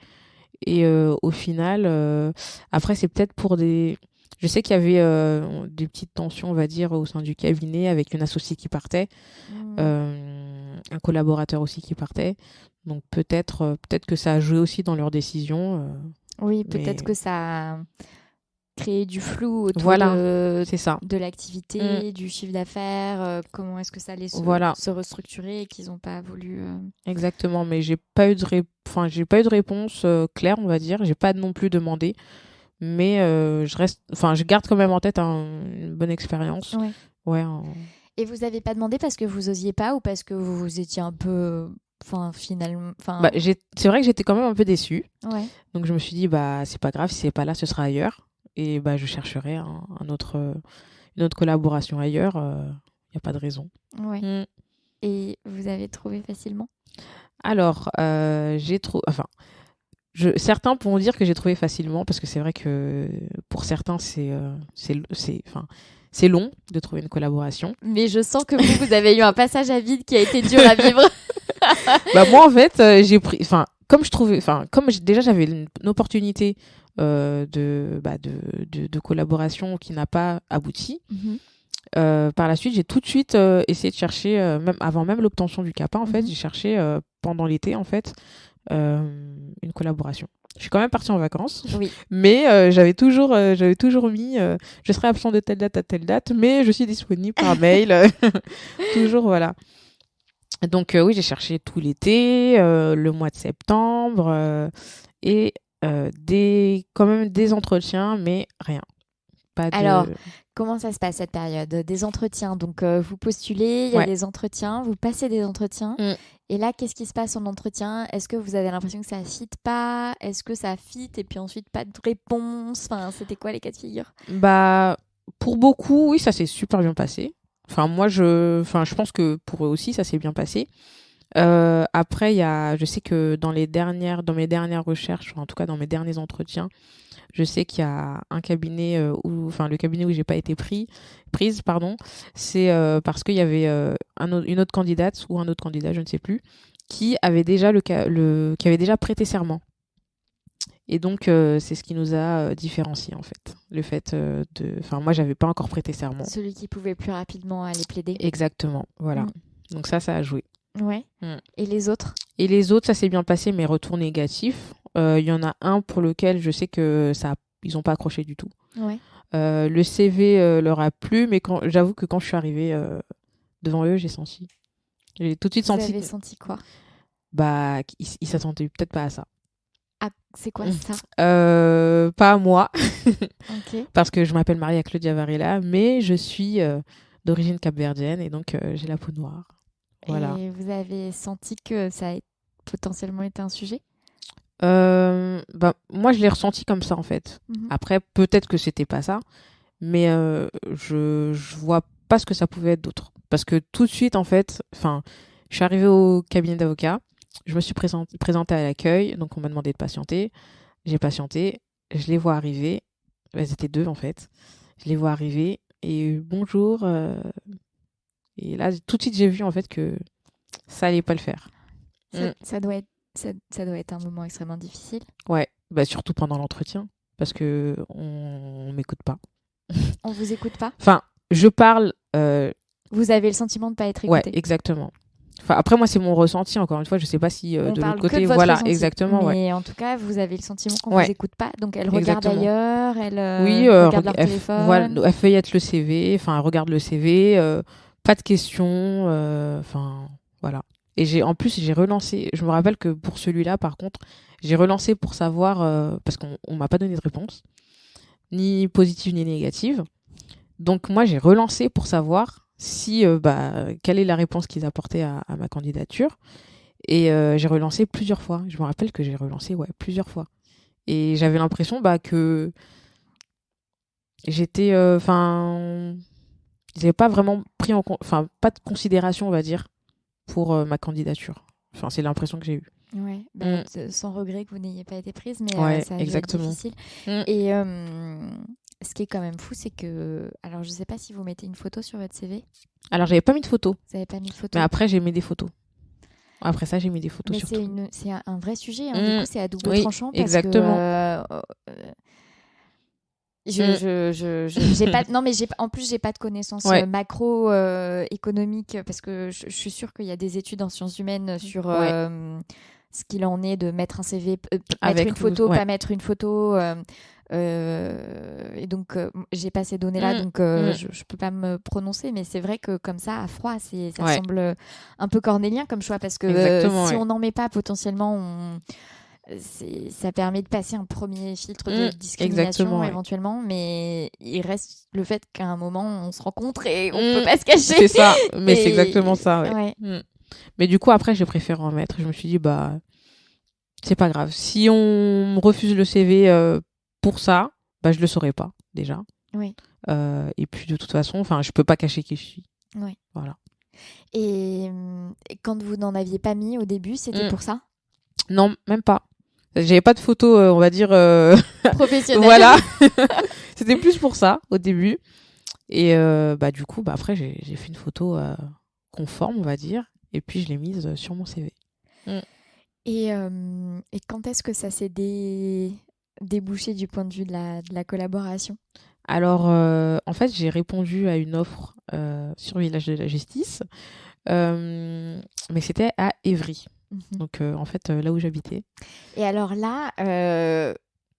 Et au final, après c'est peut-être je sais qu'il y avait des petites tensions, on va dire, au sein du cabinet, avec une associée qui partait, un collaborateur aussi qui partait. Donc peut-être que ça a joué aussi dans leur décision. Oui, peut-être que ça a créé du flou autour c'est ça. de l'activité, du chiffre d'affaires, comment est-ce que ça allait se restructurer, et qu'ils n'ont pas voulu... Exactement, mais j'ai pas eu de réponse claire, on va dire. J'ai pas non plus demandé. Mais je garde quand même en tête une bonne expérience. Ouais. Et vous n'avez pas demandé parce que vous osiez pas, ou parce que vous étiez un peu Enfin, finalement. C'est vrai que j'étais quand même un peu déçue. Ouais. Donc je me suis dit, bah c'est pas grave, si c'est pas là, ce sera ailleurs. Et bah je chercherai une autre collaboration ailleurs. Y a pas de raison. Ouais. Mm. Et vous avez trouvé facilement? Alors, certains pourront dire que j'ai trouvé facilement, parce que c'est vrai que pour certains, c'est long de trouver une collaboration. Mais je sens que vous avez eu un passage à vide qui a été dur à vivre. Bah moi, en fait, déjà j'avais une opportunité de collaboration qui n'a pas abouti. Par la suite, j'ai tout de suite essayé de chercher, même avant même l'obtention du CAPA, en fait, j'ai cherché pendant l'été, en fait, une collaboration. Je suis quand même partie en vacances, Oui. mais j'avais toujours mis je serai absent de telle date à telle date, mais je suis disponible par mail. Toujours, voilà. Donc oui, j'ai cherché tout l'été, le mois de septembre, et quand même des entretiens, mais rien. Alors, comment ça se passe cette période? Des entretiens. Donc, vous postulez, il y a des entretiens, vous passez des entretiens. Et là, qu'est-ce qui se passe en entretien? Est-ce que vous avez l'impression que ça ne fit pas? Est-ce que ça fit et puis ensuite pas de réponse? Enfin, c'était quoi les cas de figure? Bah, pour beaucoup, oui, ça s'est super bien passé. Enfin, je pense que pour eux aussi, ça s'est bien passé. Après, je sais que dans mes dernières recherches, en tout cas dans mes derniers entretiens, je sais qu'il y a un cabinet le cabinet où j'ai pas été prise, pardon, c'est parce qu'il y avait une autre candidate ou un autre candidat, je ne sais plus, qui avait déjà qui avait déjà prêté serment. Et donc c'est ce qui nous a différenciés, en fait. Le fait moi j'avais pas encore prêté serment. Celui qui pouvait plus rapidement aller plaider. Exactement, voilà. Donc ça a joué. Ouais. Et les autres? Et les autres, ça s'est bien passé, mais retour négatif. Il y en a un pour lequel je sais que ils n'ont pas accroché du tout. Ouais. Le CV leur a plu, mais j'avoue que quand je suis arrivée devant eux, j'ai tout de suite senti. Vous avez senti quoi? Bah, ils s'attendaient peut-être pas à ça. Ah, c'est quoi ça? Pas à moi. Ok. Parce que je m'appelle Maria Claudia Varela, mais je suis d'origine capverdienne et donc j'ai la peau noire. Voilà. Et vous avez senti que ça a potentiellement été un sujet? Moi, je l'ai ressenti comme ça, en fait. Après, peut-être que c'était pas ça, mais je vois pas ce que ça pouvait être d'autre. Parce que tout de suite, en fait, je suis arrivée au cabinet d'avocat, je me suis présentée à l'accueil, donc on m'a demandé de patienter. J'ai patienté, je les vois arriver. Elles étaient deux, en fait. Je les vois arriver et bonjour. Et là, tout de suite, j'ai vu, en fait, que ça allait pas le faire. Ça doit être un moment extrêmement difficile. Ouais, surtout pendant l'entretien, parce que on m'écoute pas. On vous écoute pas? Enfin, je parle. Vous avez le sentiment de ne pas être écouté. Ouais, exactement. Enfin, après, moi, c'est mon ressenti, encore une fois. Je sais pas si de l'autre côté. Voilà, ressenti, exactement. Mais en tout cas, vous avez le sentiment qu'on vous écoute pas. Donc, elle regarde ailleurs, elle regarde leur téléphone. Voilà, elle feuillette le CV, elle regarde le CV, pas de questions. Voilà. Et en plus, j'ai relancé. Je me rappelle que pour celui-là, par contre, j'ai relancé pour savoir, parce qu'on m'a pas donné de réponse, ni positive ni négative. Donc moi, j'ai relancé pour savoir si, quelle est la réponse qu'ils apportaient à ma candidature. Et j'ai relancé plusieurs fois. Je me rappelle que j'ai relancé plusieurs fois. Et j'avais l'impression que j'étais... ils n'avaient pas vraiment pris pas de considération, on va dire, pour ma candidature. C'est l'impression que j'ai eue. Ouais, sans regret que vous n'ayez pas été prise, mais ça a dû être exactement. difficile. Et ce qui est quand même fou, c'est que... Alors, je sais pas si vous mettez une photo sur votre CV. Alors, j'avais pas mis de photo. Vous n'avez pas mis de photo. Mais après, j'ai mis des photos. Après ça, j'ai mis des photos surtout. Mais c'est un vrai sujet. Hein. Du coup, c'est à double tranchant. Parce exactement. J'ai pas non mais en plus j'ai pas de connaissances macro économiques parce que je suis sûre qu'il y a des études en sciences humaines sur ce qu'il en est de mettre un CV mettre une photo pas mettre une photo et donc j'ai pas ces données là donc je peux pas me prononcer, mais c'est vrai que comme ça à froid ça semble un peu cornélien comme choix parce que si on n'en met pas potentiellement ça permet de passer un premier filtre de discrimination éventuellement, mais il reste le fait qu'à un moment on se rencontre et on peut pas se cacher. C'est ça, mais c'est exactement ça. Ouais. Mais du coup, après, j'ai préféré en mettre. Je me suis dit, bah, c'est pas grave. Si on me refuse le CV pour ça, bah, je le saurais pas, déjà. Oui. Et puis, de toute façon, enfin, je peux pas cacher qui je suis. Oui. Voilà. Et quand vous n'en aviez pas mis au début, c'était pour ça? Non, même pas. J'avais pas de photo, on va dire... Professionnelle. Voilà. C'était plus pour ça, au début. Et bah, du coup, bah, après, j'ai fait une photo conforme, on va dire. Et puis, je l'ai mise sur mon CV. Et quand est-ce que ça s'est débouché du point de vue de la collaboration? Alors, en fait, j'ai répondu à une offre sur Village de la Justice. Mais c'était à Évry. Donc, en fait, là où j'habitais. Et alors là,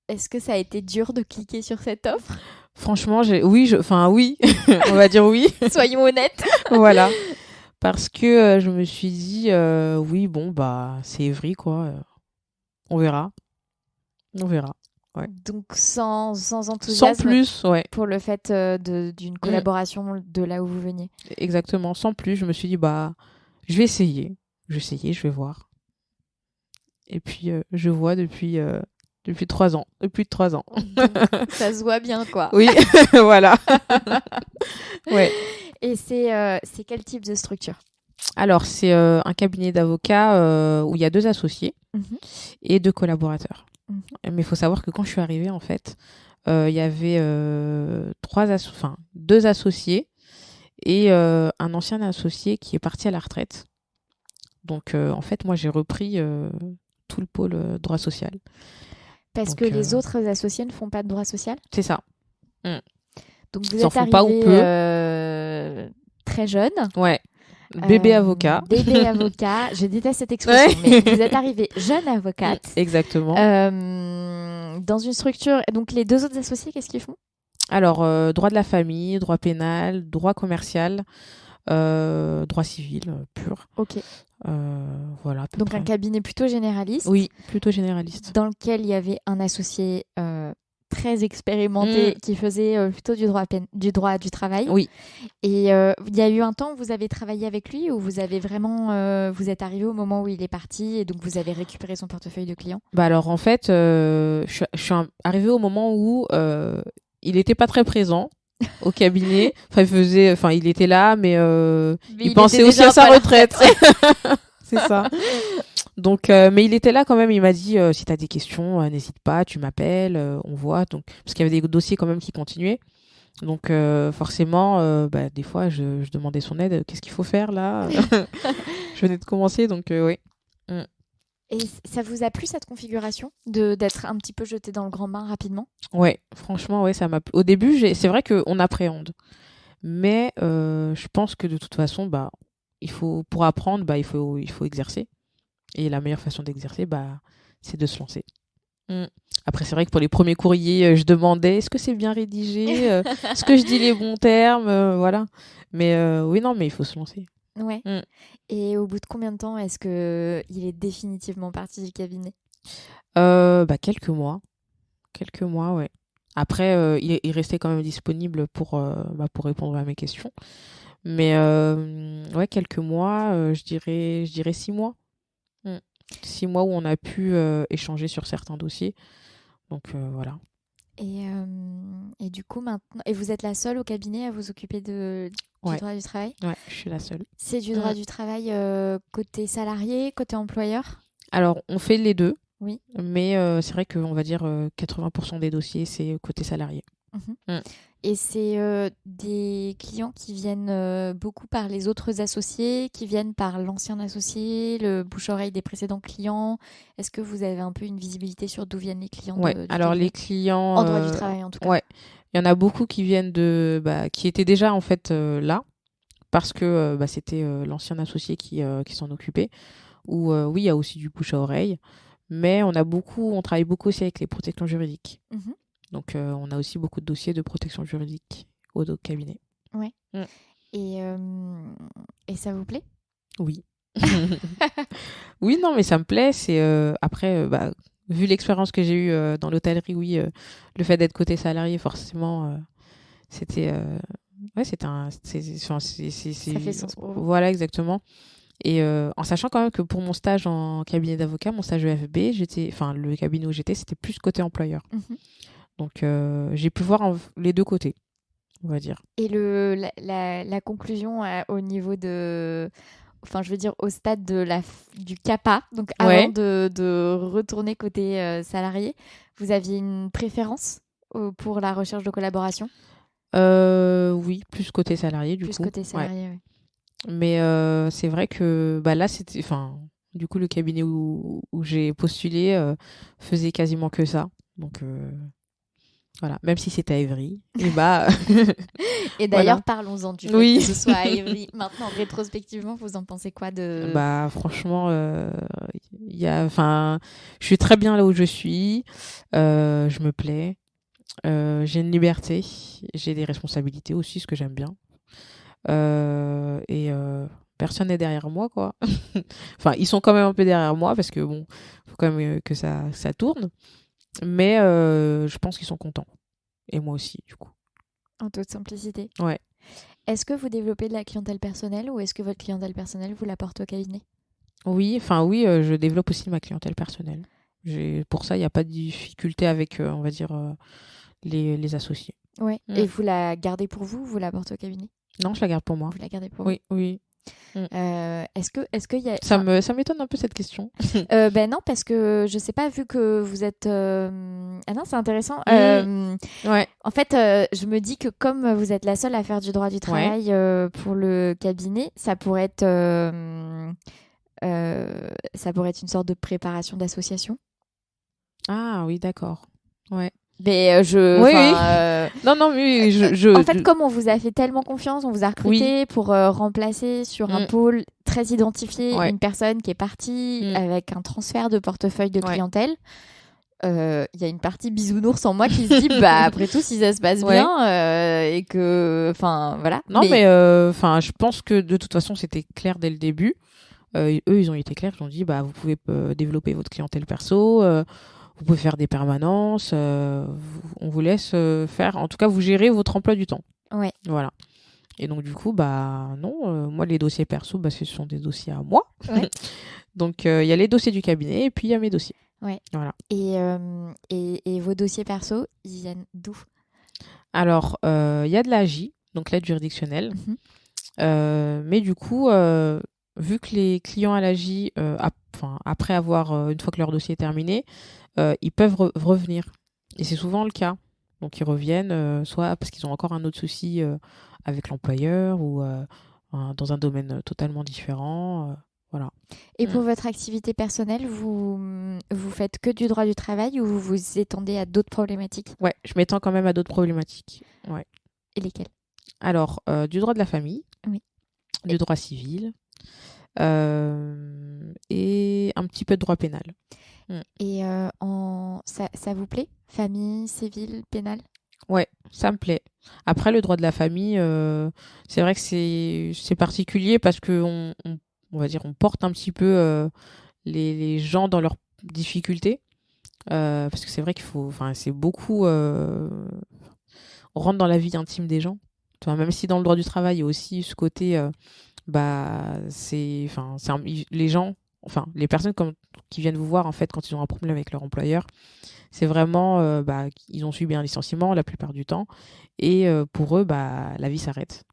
est-ce que ça a été dur de cliquer sur cette offre? Franchement, oui, on va dire oui. Soyons honnêtes. Voilà. Parce que je me suis dit, oui, bon, bah, c'est Évry, quoi. On verra. On verra. Ouais. Donc sans enthousiasme. Sans plus, ouais. Pour le fait d'une collaboration de là où vous veniez. Exactement, sans plus. Je me suis dit, bah, je vais essayer. Je vais essayer, je vais voir. Et puis, je vois depuis 3 ans. Depuis 3 ans. Donc, ça se voit bien, quoi. Oui, voilà. Ouais. Et c'est quel type de structure? Alors, c'est un cabinet d'avocats où il y a 2 associés et 2 collaborateurs. Mais il faut savoir que quand je suis arrivée, en fait, il y avait 2 associés et un ancien associé qui est parti à la retraite. Donc, en fait, moi, j'ai repris tout le pôle droit social. Parce que les autres associés ne font pas de droit social? C'est ça. Donc, vous Ils en êtes font pas ou arrivé peu. très jeune. Ouais. Bébé avocat. Bébé avocat. Je déteste cette expression, mais vous êtes arrivée jeune avocate. Exactement. Dans une structure. Donc, les 2 autres associés, qu'est-ce qu'ils font? Alors, droit de la famille, droit pénal, droit commercial, droit civil pur. Ok. Voilà. Donc, près. un cabinet plutôt généraliste. Oui, plutôt généraliste. Dans lequel il y avait un associé très expérimenté qui faisait plutôt du droit du travail. Oui. Et il y a eu un temps où vous avez travaillé avec lui, ou vous avez vraiment vous êtes arrivé au moment où il est parti et donc vous avez récupéré son portefeuille de clients? Bah alors en fait, je suis arrivée au moment où il était pas très présent au cabinet. Enfin il était là, mais il pensait aussi à sa retraite. C'est ça. Donc, mais il était là quand même. Il m'a dit si t'as des questions, n'hésite pas, tu m'appelles, on voit. Donc, parce qu'il y avait des dossiers quand même qui continuaient. Donc, forcément, bah, des fois, je demandais son aide. Qu'est-ce qu'il faut faire là? Je venais de commencer, donc oui. Et ça vous a plu cette configuration d'être un petit peu jeté dans le grand bain rapidement? Ouais, franchement, ouais, ça m'a plu. Au début, c'est vrai qu'on appréhende, mais je pense que de toute façon, bah, pour apprendre, bah, il faut exercer. Et la meilleure façon d'exercer, bah, c'est de se lancer. Après, c'est vrai que pour les premiers courriers, je demandais est-ce que c'est bien rédigé, est-ce que je dis les bons termes, voilà. Mais oui, non, mais il faut se lancer. Ouais. Et au bout de combien de temps est-ce qu'il est définitivement parti du cabinet? Bah, quelques mois. Quelques mois, ouais. Après, il restait quand même disponible pour répondre à mes questions. Mais ouais, quelques mois, je dirais 6 mois. 6 mois où on a pu échanger sur certains dossiers. Donc voilà. Et du coup, maintenant. Et vous êtes la seule au cabinet à vous occuper du droit du travail? Ouais, je suis la seule. C'est du droit du travail côté salarié, côté employeur? Alors, on fait les deux. Oui. Mais c'est vrai qu'on va dire 80% des dossiers, c'est côté salarié. Et c'est des clients qui viennent beaucoup par les autres associés, qui viennent par l'ancien associé, le bouche-oreille des précédents clients. Est-ce que vous avez un peu une visibilité sur d'où viennent les clients? Ouais, alors les clients... En droit du travail, en tout cas. Ouais, il y en a beaucoup qui viennent qui étaient déjà en fait là, parce que c'était l'ancien associé qui s'en occupait. Ou oui, il y a aussi du bouche à oreille. Mais on travaille beaucoup aussi avec les protections juridiques. Donc, on a aussi beaucoup de dossiers de protection juridique au cabinet. Ouais. Et ça vous plaît? Oui. Oui, non, mais ça me plaît. C'est après, vu l'expérience que j'ai eue dans l'hôtellerie, oui, le fait d'être côté salarié, forcément, c'était, ouais, c'était un, ça fait sens pour vous. Voilà, exactement. Et en sachant quand même que pour mon stage en cabinet d'avocat, mon stage EFB, le cabinet où j'étais, c'était plus côté employeur. Mhm. Donc j'ai pu voir les deux côtés, on va dire. Et la conclusion au niveau de... Enfin, je veux dire, au stade du CAPA, donc avant Ouais. de retourner côté salarié, vous aviez une préférence pour la recherche de collaboration? Oui, plus côté salarié du Plus coup. côté Ouais. salarié, oui. Mais c'est vrai que bah là c'était, enfin, du coup le cabinet où j'ai postulé faisait quasiment que ça. Donc voilà, même si c'était à Évry, et bah Et voilà. d'ailleurs, parlons-en du fait que Oui. ce soit à Évry. Maintenant, rétrospectivement, vous en pensez quoi de... Bah franchement, enfin, je suis très bien là où je suis. Je me plais. J'ai une liberté. J'ai des responsabilités aussi, ce que j'aime bien. Et personne n'est derrière moi, quoi. Enfin, ils sont quand même un peu derrière moi parce que bon, faut quand même que ça tourne. Mais je pense qu'ils sont contents. Et moi aussi, du coup. En toute simplicité. Ouais. Est-ce que vous développez de la clientèle personnelle ou est-ce que votre clientèle personnelle, vous la portez au cabinet? Oui, je développe aussi ma clientèle personnelle. Pour ça, il n'y a pas de difficulté avec, on va dire, les associés. Ouais. Mm. Et vous la gardez pour vous ou vous la portez au cabinet? Non, je la garde pour moi. Vous la gardez pour Oui, oui. vous. Est-ce qu'il y a... Ça m'étonne un peu cette question. Ben non, parce que je sais pas, vu que vous êtes... Ah non, c'est intéressant. Ouais. En fait, je me dis que comme vous êtes la seule à faire du droit du travail pour le cabinet, ça pourrait être une sorte de préparation d'association. Ah oui, d'accord. Ouais. Mais Oui, oui. Non, mais en fait, comme on vous a fait tellement confiance, on vous a recruté pour remplacer sur un pôle très identifié une personne qui est partie avec un transfert de portefeuille de clientèle. Il y a une partie bisounours en moi qui se dit bah après tout si ça se passe bien et que enfin voilà. Non mais enfin je pense que de toute façon c'était clair dès le début. Eux ils ont été clairs, ils ont dit bah vous pouvez développer votre clientèle perso, vous pouvez faire des permanences, on vous laisse faire, en tout cas vous gérez votre emploi du temps. Ouais. Voilà. Et donc du coup bah non, moi les dossiers perso bah ce sont des dossiers à moi. Ouais. Donc il y a les dossiers du cabinet et puis il y a mes dossiers. Ouais. Voilà. Et vos dossiers perso, ils viennent d'où? Alors, il y a de l'AJ, donc l'aide juridictionnelle. Mais du coup, vu que les clients à l'AJ, après avoir, une fois que leur dossier est terminé, ils peuvent revenir. Et c'est souvent le cas. Donc, ils reviennent, soit parce qu'ils ont encore un autre souci avec l'employeur ou dans un domaine totalement différent. Voilà. Et pour votre activité personnelle, vous faites que du droit du travail ou vous vous étendez à d'autres problématiques? Ouais, je m'étends quand même à d'autres problématiques. Ouais. Et lesquelles? Alors, du droit de la famille, du droit civil et un petit peu de droit pénal. Et ça vous plaît? Famille, civil, pénal? Ouais, ça me plaît. Après, le droit de la famille, c'est vrai que c'est particulier parce que on va dire, on porte un petit peu les gens dans leurs difficultés. Parce que c'est vrai c'est beaucoup, on rentre dans la vie intime des gens. Enfin, même si dans le droit du travail, il y a aussi ce côté, les gens, les personnes qui viennent vous voir, en fait, quand ils ont un problème avec leur employeur, c'est vraiment, ils ont subi un licenciement la plupart du temps. Et pour eux, la vie s'arrête.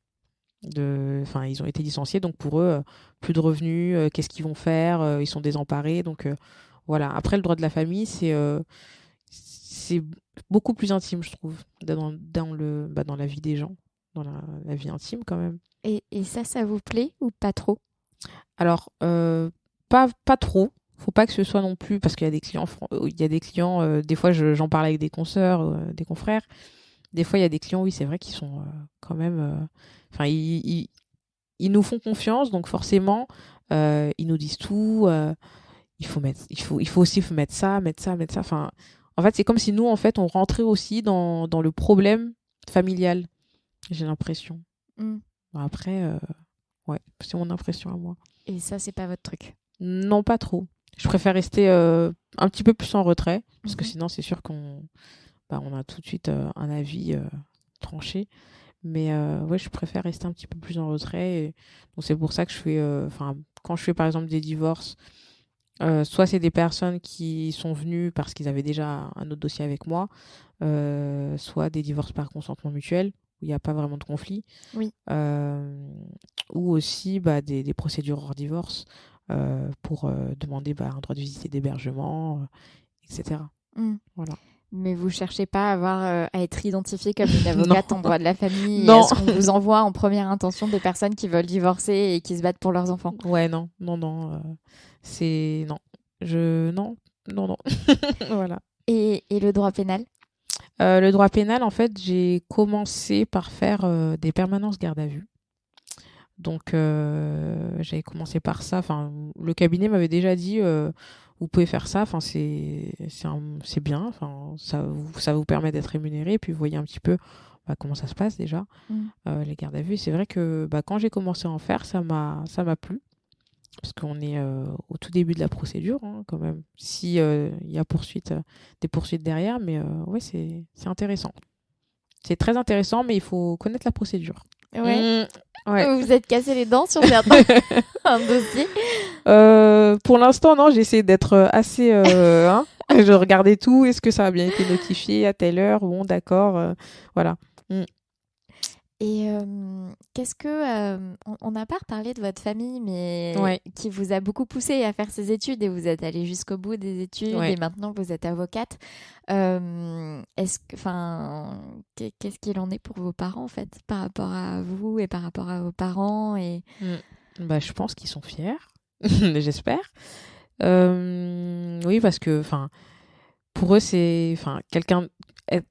Ils ont été licenciés, donc pour eux, plus de revenus, qu'est-ce qu'ils vont faire? Ils sont désemparés. Donc voilà. Après, le droit de la famille, c'est beaucoup plus intime, je trouve, dans la vie des gens, dans la vie intime quand même. Et ça vous plaît ou pas trop? Alors, pas trop. Faut pas que ce soit non plus, parce qu'il y a des clients, des fois j'en parle avec des consoeurs, des confrères. Des fois, il y a des clients, oui, c'est vrai, qui sont quand même. Ils nous font confiance, donc forcément, ils nous disent tout. Il faut aussi mettre ça, mettre ça, mettre ça. Enfin, en fait, c'est comme si nous, en fait, on rentrait aussi dans le problème familial. J'ai l'impression. Après, ouais, c'est mon impression à moi. Et ça, c'est pas votre truc? Non, pas trop. Je préfère rester un petit peu plus en retrait, parce que sinon, c'est sûr qu'on a tout de suite un avis tranché. Mais ouais, je préfère rester un petit peu plus en retrait. Donc c'est pour ça que je fais, quand je fais par exemple des divorces, soit c'est des personnes qui sont venues parce qu'ils avaient déjà un autre dossier avec moi, soit des divorces par consentement mutuel, où il n'y a pas vraiment de conflit, Oui. ou aussi des procédures hors divorce pour demander un droit de visite et d'hébergement, etc. Voilà. Mais vous cherchez pas à être identifié comme une Non. avocate en droit de la famille et Non. à ce qu'on vous envoie en première intention des personnes qui veulent divorcer et qui se battent pour leurs enfants. Ouais, non. C'est... Non. Non. Voilà. Et le droit pénal? Le droit pénal, en fait, j'ai commencé par faire des permanences garde à vue. Donc, j'avais commencé par ça. Enfin, le cabinet m'avait déjà dit, vous pouvez faire ça. Enfin, c'est bien. Enfin, ça vous permet d'être rémunéré. Et puis, vous voyez un petit peu comment ça se passe déjà, les gardes à vue. C'est vrai que quand j'ai commencé à en faire, ça m'a plu. Parce qu'on est au tout début de la procédure, quand même. Si il y a des poursuites derrière, mais ouais, c'est intéressant. C'est très intéressant, mais il faut connaître la procédure. Ouais. Ouais. Vous vous êtes cassé les dents sur certains dossiers? Pour l'instant, non, j'essaie d'être assez... je regardais tout. Est-ce que ça a bien été notifié à telle heure? Bon, d'accord. Voilà. Et qu'est-ce que... on n'a pas reparlé de votre famille, mais qui vous a beaucoup poussé à faire ces études et vous êtes allée jusqu'au bout des études et maintenant vous êtes avocate. Qu'est-ce qu'il en est pour vos parents, en fait, par rapport à vous et par rapport à vos parents Je pense qu'ils sont fiers, j'espère. Oui, parce que pour eux, c'est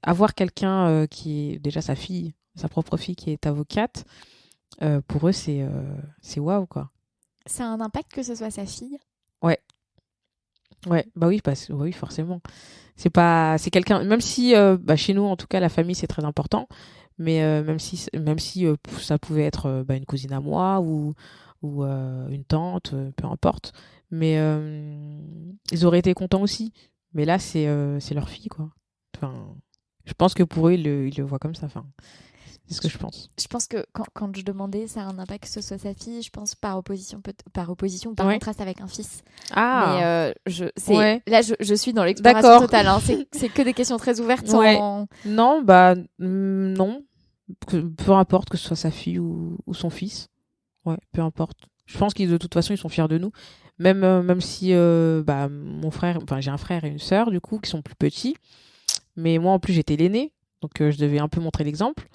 avoir quelqu'un qui est déjà sa propre fille qui est avocate, pour eux, c'est waouh, quoi. Ça a un impact que ce soit sa fille? Ouais, oui, forcément. C'est quelqu'un, même si chez nous, en tout cas, la famille, c'est très important, mais même si ça pouvait être une cousine à moi ou une tante, peu importe, mais ils auraient été contents aussi. Mais là, c'est leur fille, quoi. Enfin, je pense que pour eux, ils le voient comme ça. Enfin, c'est ce que je pense. Je pense que quand je demandais ça a un impact que ce soit sa fille, je pense par opposition ou par contraste avec un fils. Ah. Mais là, je suis dans l'exploration totale. Hein. C'est que des questions très ouvertes. Non, non. Peu importe que ce soit sa fille ou son fils. Ouais, peu importe. Je pense qu'ils de toute façon ils sont fiers de nous. Même si mon frère, j'ai un frère et une sœur du coup qui sont plus petits. Mais moi en plus j'étais l'aîné, donc je devais un peu montrer l'exemple.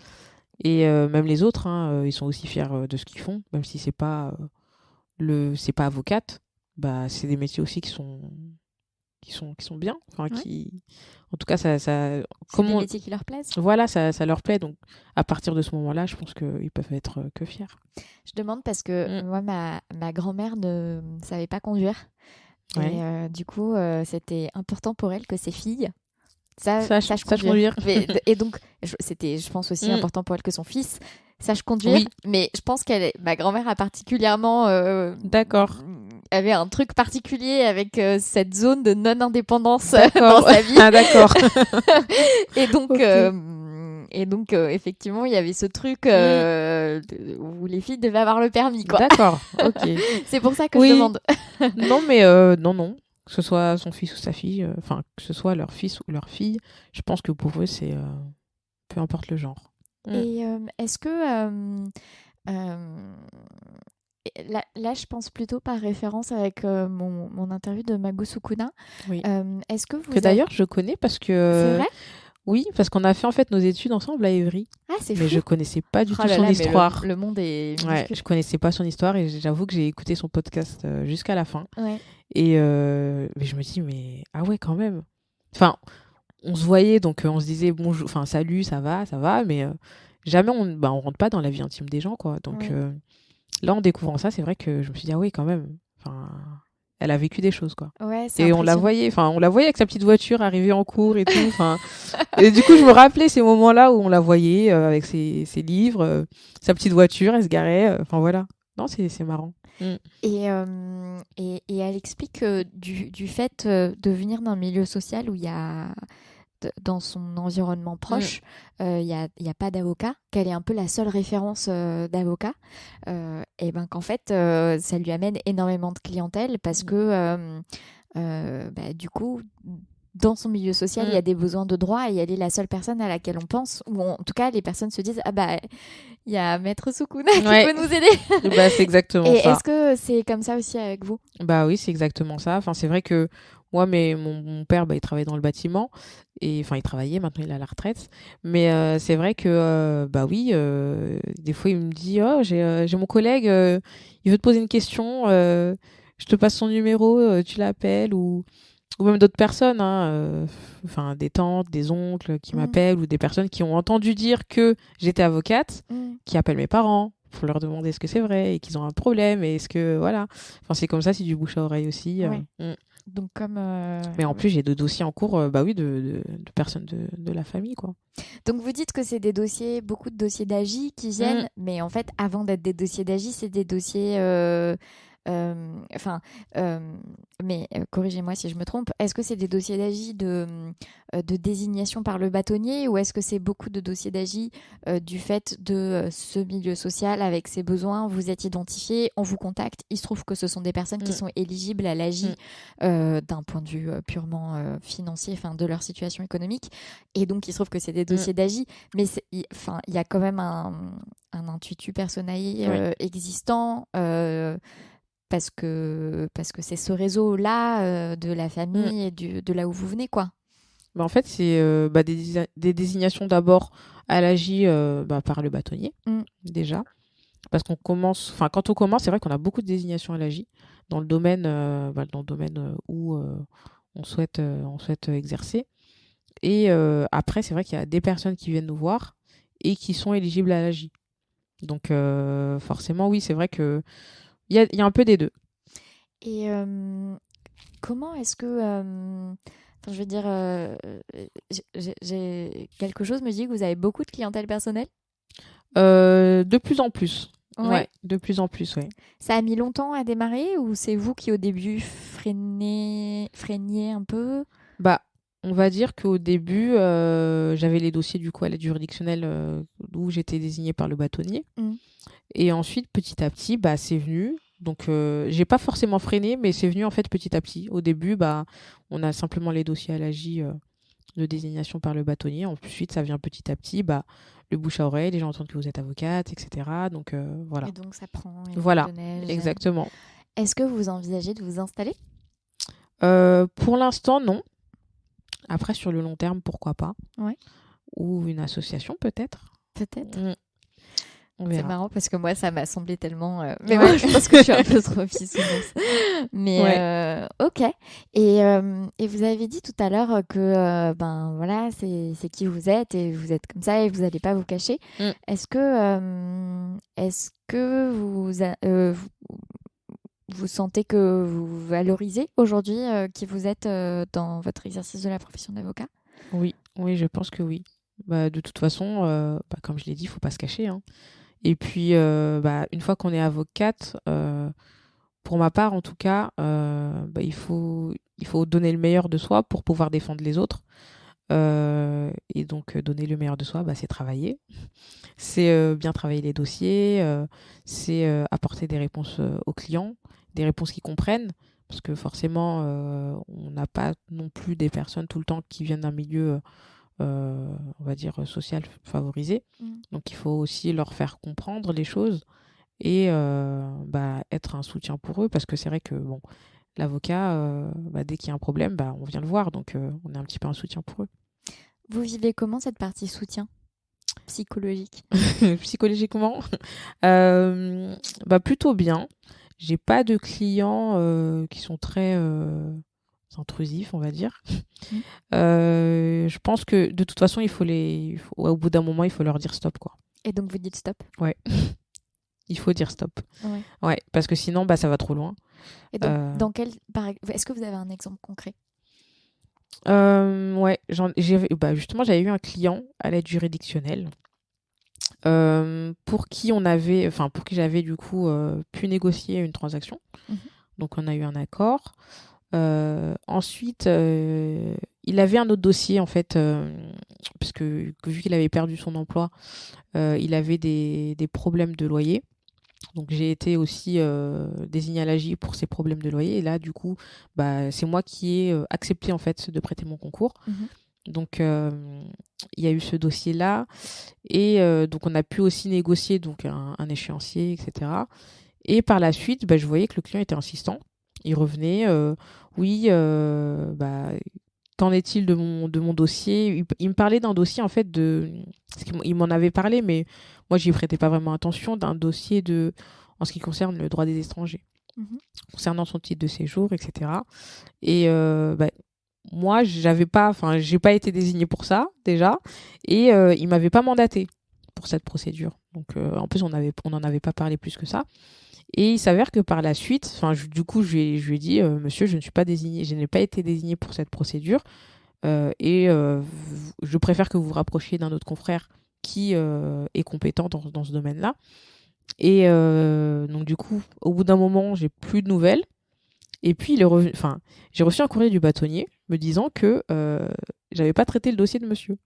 Et même les autres, ils sont aussi fiers de ce qu'ils font, même si c'est pas avocate. C'est des métiers aussi qui sont bien. En tout cas, ça c'est des métiers qui leur plaisent. Voilà, ça leur plaît. Donc, à partir de ce moment-là, je pense qu'ils peuvent être que fiers. Je demande parce que moi, ma grand-mère ne savait pas conduire. Ouais. Et du coup, c'était important pour elle que ses filles sache conduire. Et donc, c'était, je pense, aussi important pour elle que son fils sache conduire. Oui. Mais je pense ma grand-mère a particulièrement... D'accord. avait un truc particulier avec cette zone de non-indépendance dans sa vie. Ah, d'accord. Et donc, effectivement, il y avait ce truc où les filles devaient avoir le permis, quoi. D'accord, ok. C'est pour ça que je demande. Non, mais non. Que ce soit son fils ou sa fille, que ce soit leur fils ou leur fille, je pense que pour eux, c'est peu importe le genre. Et est-ce que... Là, je pense plutôt par référence avec mon interview de Mago Sukuna. Oui. Est-ce que vous d'ailleurs, je connais parce que... C'est vrai ? Oui, parce qu'on a fait en fait nos études ensemble à Évry. Ah, c'est mais fou. je connaissais pas du tout son histoire. Le monde est minuscule. Ouais, je connaissais pas son histoire et j'avoue que j'ai écouté son podcast jusqu'à la fin. Ouais. Et mais je me dis mais ah ouais quand même. Enfin, on se voyait donc on se disait bonjour, enfin salut, ça va, mais jamais on rentre pas dans la vie intime des gens quoi. Donc là en découvrant ça, c'est vrai que je me suis dit ah oui quand même. Enfin, elle a vécu des choses quoi. Ouais, c'est et on la voyait avec sa petite voiture arriver en cours et tout. Enfin, et du coup je me rappelais ces moments-là où on la voyait avec ses livres, sa petite voiture, elle se garait. Enfin voilà. Non, c'est marrant. Et elle explique que du fait de venir d'un milieu social où il y a dans son environnement proche, il y a pas d'avocat, qu'elle est un peu la seule référence d'avocat, et ben qu'en fait, ça lui amène énormément de clientèle parce que du coup, dans son milieu social, il y a des besoins de droit et elle est la seule personne à laquelle on pense, ou en tout cas, les personnes se disent, ah bah, il y a Maître Sukuna qui peut nous aider. Bah, c'est exactement et ça. est-ce que c'est comme ça aussi avec vous? Bah oui, c'est exactement ça. Enfin, c'est vrai que moi, mon père, bah, il travaillait dans le bâtiment. Et enfin, il travaillait, maintenant il est à la retraite. Mais c'est vrai que, bah oui, des fois, il me dit, oh, j'ai mon collègue, il veut te poser une question, je te passe son numéro, tu l'appelles, ou même d'autres personnes, hein, enfin des tantes, des oncles qui m'appellent, ou des personnes qui ont entendu dire que j'étais avocate, qui appellent mes parents pour leur demander est-ce que c'est vrai et qu'ils ont un problème et est-ce que voilà. Enfin c'est comme ça, c'est du bouche à oreille aussi. Donc comme mais en plus j'ai deux dossiers en cours, bah oui, de personnes de la famille, quoi. Donc vous dites que c'est des dossiers, beaucoup de dossiers d'AGI qui viennent, mais en fait avant d'être des dossiers d'AGI, c'est des dossiers mais corrigez-moi si je me trompe, est-ce que c'est des dossiers d'AGI de désignation par le bâtonnier ou est-ce que c'est beaucoup de dossiers d'AGI du fait de ce milieu social avec ses besoins, vous êtes identifié, on vous contacte, il se trouve que ce sont des personnes qui sont éligibles à l'AGI d'un point de vue purement financier, enfin de leur situation économique, et donc il se trouve que c'est des dossiers d'AGI, mais il y a quand même un intuitu personae existant parce que c'est ce réseau-là de la famille et de là où vous venez, quoi. Bah en fait, c'est des désignations d'abord à l'AGI par le bâtonnier, déjà. Parce qu'on commence, enfin, quand on commence, c'est vrai qu'on a beaucoup de désignations à l'AGI dans le domaine, où on souhaite exercer. Et après, c'est vrai qu'il y a des personnes qui viennent nous voir et qui sont éligibles à l'AGI. Donc, forcément, oui, c'est vrai que il y a un peu des deux. Et comment est-ce que... je veux dire, j'ai quelque chose me dit que vous avez beaucoup de clientèle personnelle. De plus en plus. Ouais, de plus en plus, ouais. Ça a mis longtemps à démarrer ou c'est vous qui au début freiniez un peu? Bah, on va dire qu'au début, j'avais les dossiers du coup à l'aide juridictionnelle où j'étais désignée par le bâtonnier. Et ensuite, petit à petit, bah, c'est venu. Donc, j'ai pas forcément freiné, mais c'est venu en fait petit à petit. Au début, bah, on a simplement les dossiers à l'AGI de désignation par le bâtonnier. Ensuite, ça vient petit à petit, bah, le bouche à oreille, les gens entendent que vous êtes avocate, etc. Donc, voilà. Et donc, ça prend Voilà, de neige. exactement. Est-ce que vous envisagez de vous installer? Pour l'instant, non. Après, sur le long terme, pourquoi pas. Ouais. Ou une association, peut-être. Peut-être. C'est marrant parce que moi, ça m'a semblé tellement... Mais moi, je pense que je suis un peu trop bisounours. Mais ok. Et vous avez dit tout à l'heure que voilà, c'est qui vous êtes et vous êtes comme ça et vous n'allez pas vous cacher. Est-ce que vous sentez que vous valorisez aujourd'hui qui vous êtes dans votre exercice de la profession d'avocat? Oui, je pense que oui. Bah, de toute façon, comme je l'ai dit, il ne faut pas se cacher, hein. Et puis, une fois qu'on est avocate, pour ma part en tout cas, il faut donner le meilleur de soi pour pouvoir défendre les autres. Et donc, donner le meilleur de soi, c'est travailler. C'est bien travailler les dossiers, c'est apporter des réponses aux clients, des réponses qu'ils comprennent. Parce que forcément, on n'a pas non plus des personnes tout le temps qui viennent d'un milieu... on va dire social favorisé. Donc il faut aussi leur faire comprendre les choses et être un soutien pour eux, parce que c'est vrai que bon, l'avocat, dès qu'il y a un problème, on vient le voir, donc on est un petit peu un soutien pour eux. Vous vivez comment cette partie soutien psychologique? Psychologiquement, plutôt bien. J'ai pas de clients qui sont très intrusifs, on va dire. Je pense que de toute façon, au bout d'un moment, il faut leur dire stop, quoi. Et donc vous dites stop? Ouais. Il faut dire stop. Ouais, parce que sinon, ça va trop loin. Et donc, est-ce que vous avez un exemple concret? Ouais, justement, j'avais eu un client à l'aide juridictionnelle pour qui j'avais du coup pu négocier une transaction. Donc, on a eu un accord. Ensuite, il avait un autre dossier en fait, parce que vu qu'il avait perdu son emploi, il avait des problèmes de loyer. Donc j'ai été aussi désignée à l'AJ pour ces problèmes de loyer. Et là, du coup, bah, c'est moi qui ai accepté en fait de prêter mon concours. Mhm. Donc il y a eu ce dossier-là. Et donc on a pu aussi négocier donc un échéancier, etc. Et par la suite, bah, je voyais que le client était insistant. Il revenait, oui, bah, qu'en est-il de mon dossier? Il me parlait d'un dossier, en fait, parce qu'il m'en avait parlé, mais moi, j'y prêtais pas vraiment attention, d'un dossier en ce qui concerne le droit des étrangers, Mhm. concernant son titre de séjour, etc. Et bah, moi, j'ai pas été désignée pour ça, déjà, et il m'avait pas mandaté pour cette procédure. Donc, en plus, on n'en avait pas parlé plus que ça. Et il s'avère que par la suite, du coup, je lui ai dit, monsieur, je ne suis pas désigné, je n'ai pas été désigné pour cette procédure, et je préfère que vous vous rapprochiez d'un autre confrère qui est compétent dans ce domaine-là. Et donc, du coup, au bout d'un moment, j'ai plus de nouvelles. Et puis, j'ai reçu un courrier du bâtonnier me disant que j'avais pas traité le dossier de monsieur.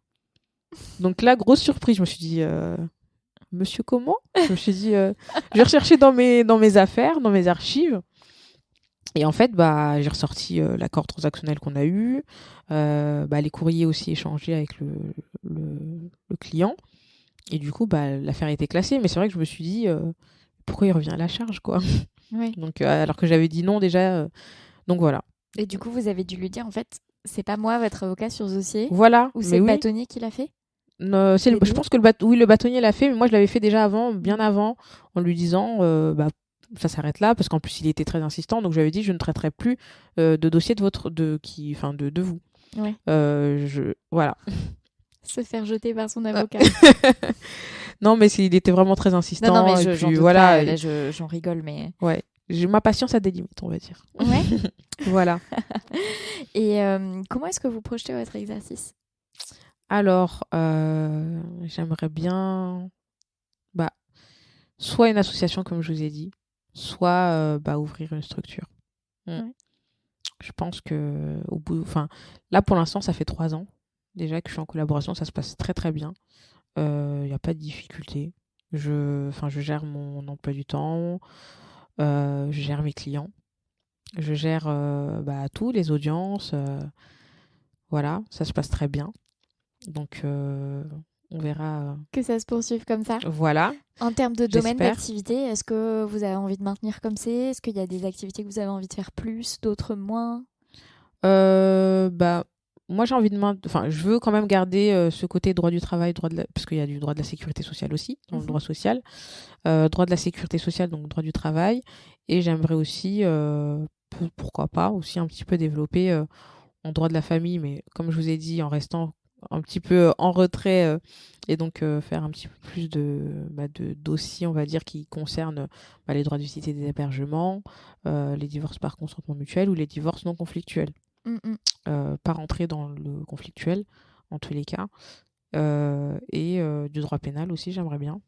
Donc là, grosse surprise, je me suis dit, monsieur comment? Je me suis dit, je vais rechercher dans mes affaires, dans mes archives. Et en fait, bah, j'ai ressorti l'accord transactionnel qu'on a eu, bah, les courriers aussi échangés avec le client. Et du coup, bah, l'affaire a été classée. Mais c'est vrai que je me suis dit, pourquoi il revient à la charge, quoi? Ouais. Donc, alors que j'avais dit non déjà. Donc voilà. Et du coup, vous avez dû lui dire, en fait, c'est pas moi votre avocat sur ce dossier, Voilà, ou c'est mais le oui. bâtonnier qui l'a fait? Je deux. pense que oui, le bâtonnier l'a fait, mais moi je l'avais fait déjà avant, bien avant, en lui disant bah, ça s'arrête là, parce qu'en plus il était très insistant, donc j'avais dit je ne traiterai plus de dossier de vous. Ouais. Voilà. Se faire jeter par son avocat. Non, mais il était vraiment très insistant. Non, mais et j'en puis, doute voilà. pas, là j'en rigole, mais... Ouais. Ma patience a des limites, on va dire. Ouais. Voilà. Et comment est-ce que vous projetez votre exercice? Alors, j'aimerais bien, bah, soit une association, comme je vous ai dit, soit bah, ouvrir une structure. Mm. Ouais. Je pense que là pour l'instant, ça fait 3 ans déjà que je suis en collaboration, ça se passe très très bien. Il n'y a pas de difficulté. Je gère mon emploi du temps, je gère mes clients, je gère bah, tout, les audiences. Voilà, ça se passe très bien. Donc, on verra. Que ça se poursuive comme ça. Voilà. En termes de domaine J'espère. d'activité, est-ce que vous avez envie de maintenir comme c'est? Est-ce qu'il y a des activités que vous avez envie de faire plus, d'autres moins? Bah, moi, j'ai envie de je veux quand même garder ce côté droit du travail, parce qu'il y a du droit de la sécurité sociale aussi, dans le droit social. Droit de la sécurité sociale, donc droit du travail. Et j'aimerais aussi, pourquoi pas, aussi un petit peu développer en droit de la famille, mais comme je vous ai dit, en restant un petit peu en retrait et donc faire un petit peu plus de dossiers, on va dire, qui concernent bah, les droits de visite et des hébergements, les divorces par consentement mutuel ou les divorces non conflictuels. Pas rentrer dans le conflictuel, en tous les cas. Et du droit pénal aussi, j'aimerais bien.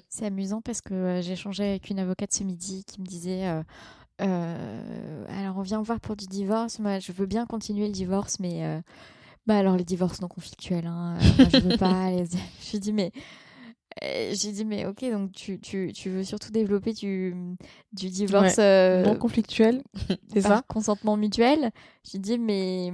C'est amusant parce que j'ai échangé avec une avocate ce midi qui me disait alors on vient me voir pour du divorce, moi je veux bien continuer le divorce, mais bah alors les divorces non conflictuels, hein, moi je veux pas. Je lui dis mais ok, donc tu veux surtout développer du divorce non conflictuel, c'est par ça? consentement mutuel. Je lui dis mais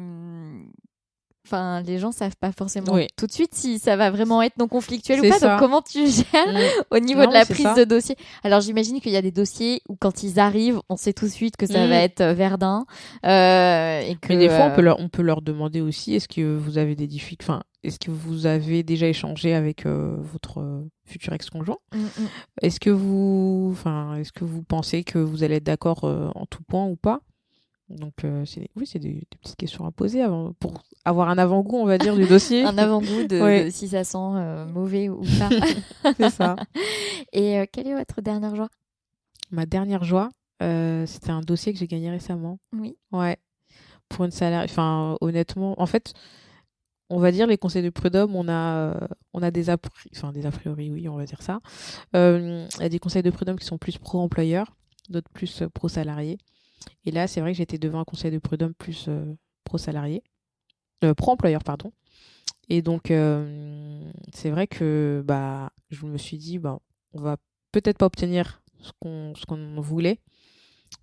enfin, les gens savent pas forcément tout de suite si ça va vraiment être non conflictuel ou pas. Ça. Donc, comment tu gères au niveau de la prise de dossier? Alors, j'imagine qu'il y a des dossiers où, quand ils arrivent, on sait tout de suite que ça va être Verdun. Et que, mais des fois, on peut leur demander aussi, est-ce que vous avez des difficultés, est-ce que vous avez déjà échangé avec votre futur ex-conjoint? Est-ce que vous pensez que vous allez être d'accord en tout point ou pas? Donc, c'est des petites questions à poser pour avoir un avant-goût, on va dire, du dossier. Un avant-goût de si ça sent mauvais ou pas. C'est ça. Et quelle est votre dernière joie? Ma dernière joie, c'était un dossier que j'ai gagné récemment. Oui. Ouais. Pour une salariée. Enfin, honnêtement, en fait, on va dire les conseils de prud'homme, on a des a priori, oui, on va dire ça. Il y a des conseils de prud'homme qui sont plus pro-employeur, d'autres plus pro-salarié. Et là, c'est vrai que j'étais devant un conseil de prud'homme plus pro-salarié. pro-employeur, pardon. Et donc, c'est vrai que je me suis dit, on va peut-être pas obtenir ce qu'on voulait,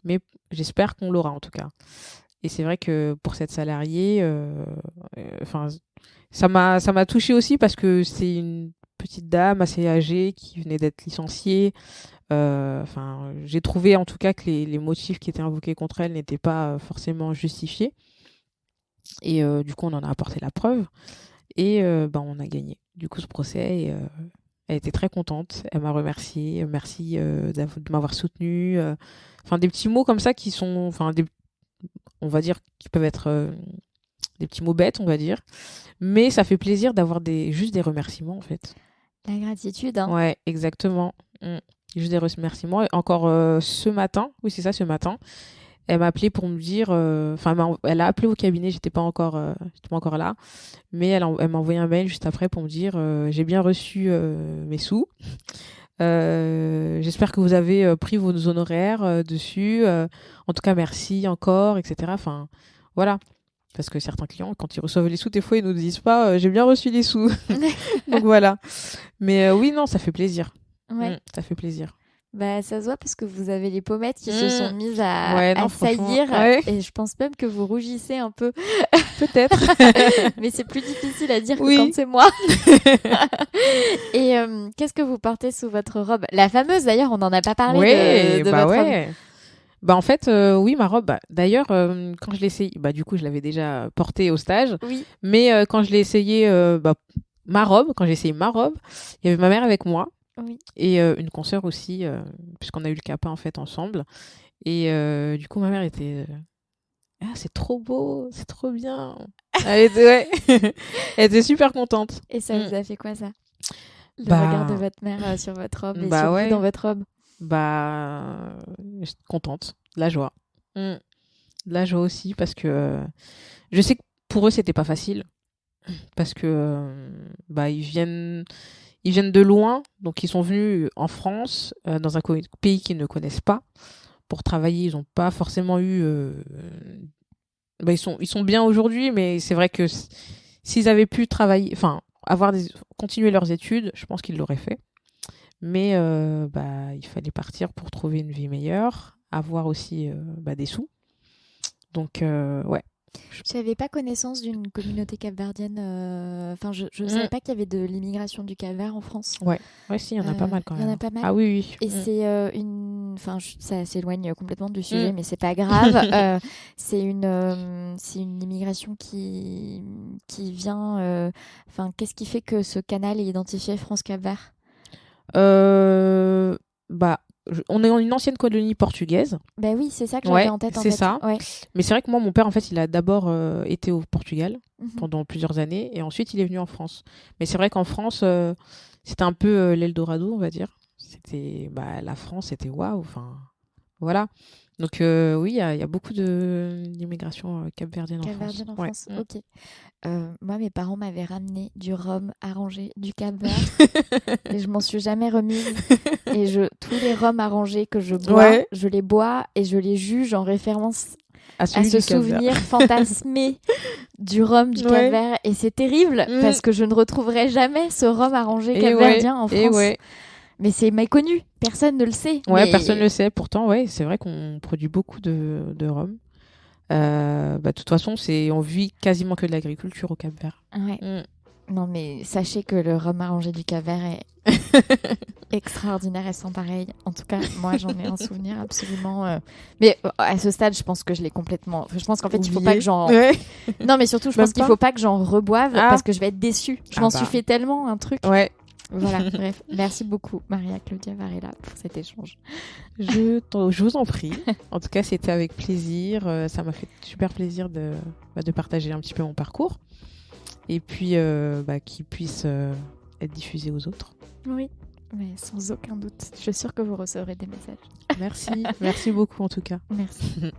mais j'espère qu'on l'aura en tout cas. Et c'est vrai que pour cette salariée, ça m'a touchée aussi parce que c'est une petite dame assez âgée qui venait d'être licenciée. J'ai trouvé en tout cas que les motifs qui étaient invoqués contre elle n'étaient pas forcément justifiés. Et du coup, on en a apporté la preuve. Et on a gagné du coup ce procès. Et, elle était très contente. Elle m'a remercié. Merci de m'avoir soutenue. Enfin, des petits mots comme ça qui sont, on va dire, qui peuvent être des petits mots bêtes, on va dire. Mais ça fait plaisir d'avoir juste des remerciements, en fait. La gratitude, hein. Ouais, exactement. Juste des remerciements. Et encore ce matin, oui, c'est ça, ce matin, elle m'a appelé pour me dire, elle a appelé au cabinet, j'étais pas encore là, mais elle m'a envoyé un mail juste après pour me dire, j'ai bien reçu mes sous. J'espère que vous avez pris vos honoraires dessus. En tout cas, merci encore, etc. Enfin, voilà. Parce que certains clients, quand ils reçoivent les sous, des fois, ils nous disent pas, j'ai bien reçu les sous. Donc voilà. Mais oui, non, ça fait plaisir. Ouais. Ça fait plaisir. Ça se voit parce que vous avez les pommettes qui se sont mises à franchement, saillir. ouais. Et je pense même que vous rougissez un peu. Peut-être. Mais c'est plus difficile à dire Oui. que quand c'est moi. Et qu'est-ce que vous portez sous votre robe? La fameuse, d'ailleurs, on n'en a pas parlé de votre robe. En fait, oui, ma robe. D'ailleurs, quand je l'ai essayée, du coup, je l'avais déjà portée au stage. Oui. Mais quand je l'ai essayé, quand j'ai essayé ma robe, il y avait ma mère avec moi. Oui. Et une consoeur aussi, puisqu'on a eu le CAPA en fait ensemble. Et du coup, ma mère était c'est trop beau, c'est trop bien. Elle était super contente. Et ça vous a fait quoi, ça? Le regard de votre mère sur votre robe et sur vous dans votre robe? J'étais contente, de la joie. De la joie aussi parce que je sais que pour eux c'était pas facile parce que ils viennent de loin, donc ils sont venus en France dans un pays qu'ils ne connaissent pas pour travailler. Ils n'ont pas forcément eu ils sont bien aujourd'hui, mais c'est vrai que s'ils avaient pu travailler, continuer leurs études, je pense qu'ils l'auraient fait. Mais il fallait partir pour trouver une vie meilleure, avoir aussi des sous. Donc, ouais. Je n'avais pas connaissance d'une communauté capverdienne. Je ne savais pas qu'il y avait de l'immigration du Cap-Vert en France. Ouais, si, il y en a pas mal quand même. Il y en a pas mal. Ah oui. Et c'est ça s'éloigne complètement du sujet, mais c'est pas grave. C'est une immigration qui vient. Qu'est-ce qui fait que ce canal est identifié France-Cap-Vert? On est en une ancienne colonie portugaise. Oui, c'est ça que j'avais en tête. C'est ça. Ouais. Mais c'est vrai que moi, mon père, en fait, il a d'abord été au Portugal pendant plusieurs années et ensuite il est venu en France. Mais c'est vrai qu'en France, c'était un peu l'Eldorado, on va dire. C'était la France, c'était waouh. Enfin, voilà. Donc oui, il y a beaucoup d'immigration capverdienne en France. En France. Ok. Moi, mes parents m'avaient ramené du rhum arrangé du Cap-Vert et je m'en suis jamais remise. Et tous les rhums arrangés que je bois, je les bois et je les juge en référence à ce souvenir fantasmé du rhum du Cap-Vert. Et c'est terrible parce que je ne retrouverai jamais ce rhum arrangé capverdien en France. Mais c'est méconnu, personne ne le sait. Personne ne le sait. Pourtant, c'est vrai qu'on produit beaucoup de rhum. De toute façon, on vit quasiment que de l'agriculture au Cap-Vert. Ouais. Non, mais sachez que le rhum arrangé du Cap-Vert est extraordinaire et sans pareil. En tout cas, moi, j'en ai un souvenir absolument. Mais à ce stade, je pense que je l'ai complètement. Je pense qu'en fait, il faut pas que j'en. Non, mais surtout, je pense qu'il faut pas que j'en reboive parce que je vais être déçue. Je m'en suis fait tellement un truc. Ouais. Voilà, bref. Merci beaucoup, Maria Claudia Varela, pour cet échange. Je vous en prie. En tout cas, c'était avec plaisir. Ça m'a fait super plaisir de partager un petit peu mon parcours. Et puis, qu'il puisse être diffusé aux autres. Oui, mais sans aucun doute. Je suis sûre que vous recevrez des messages. Merci. Merci beaucoup, en tout cas. Merci.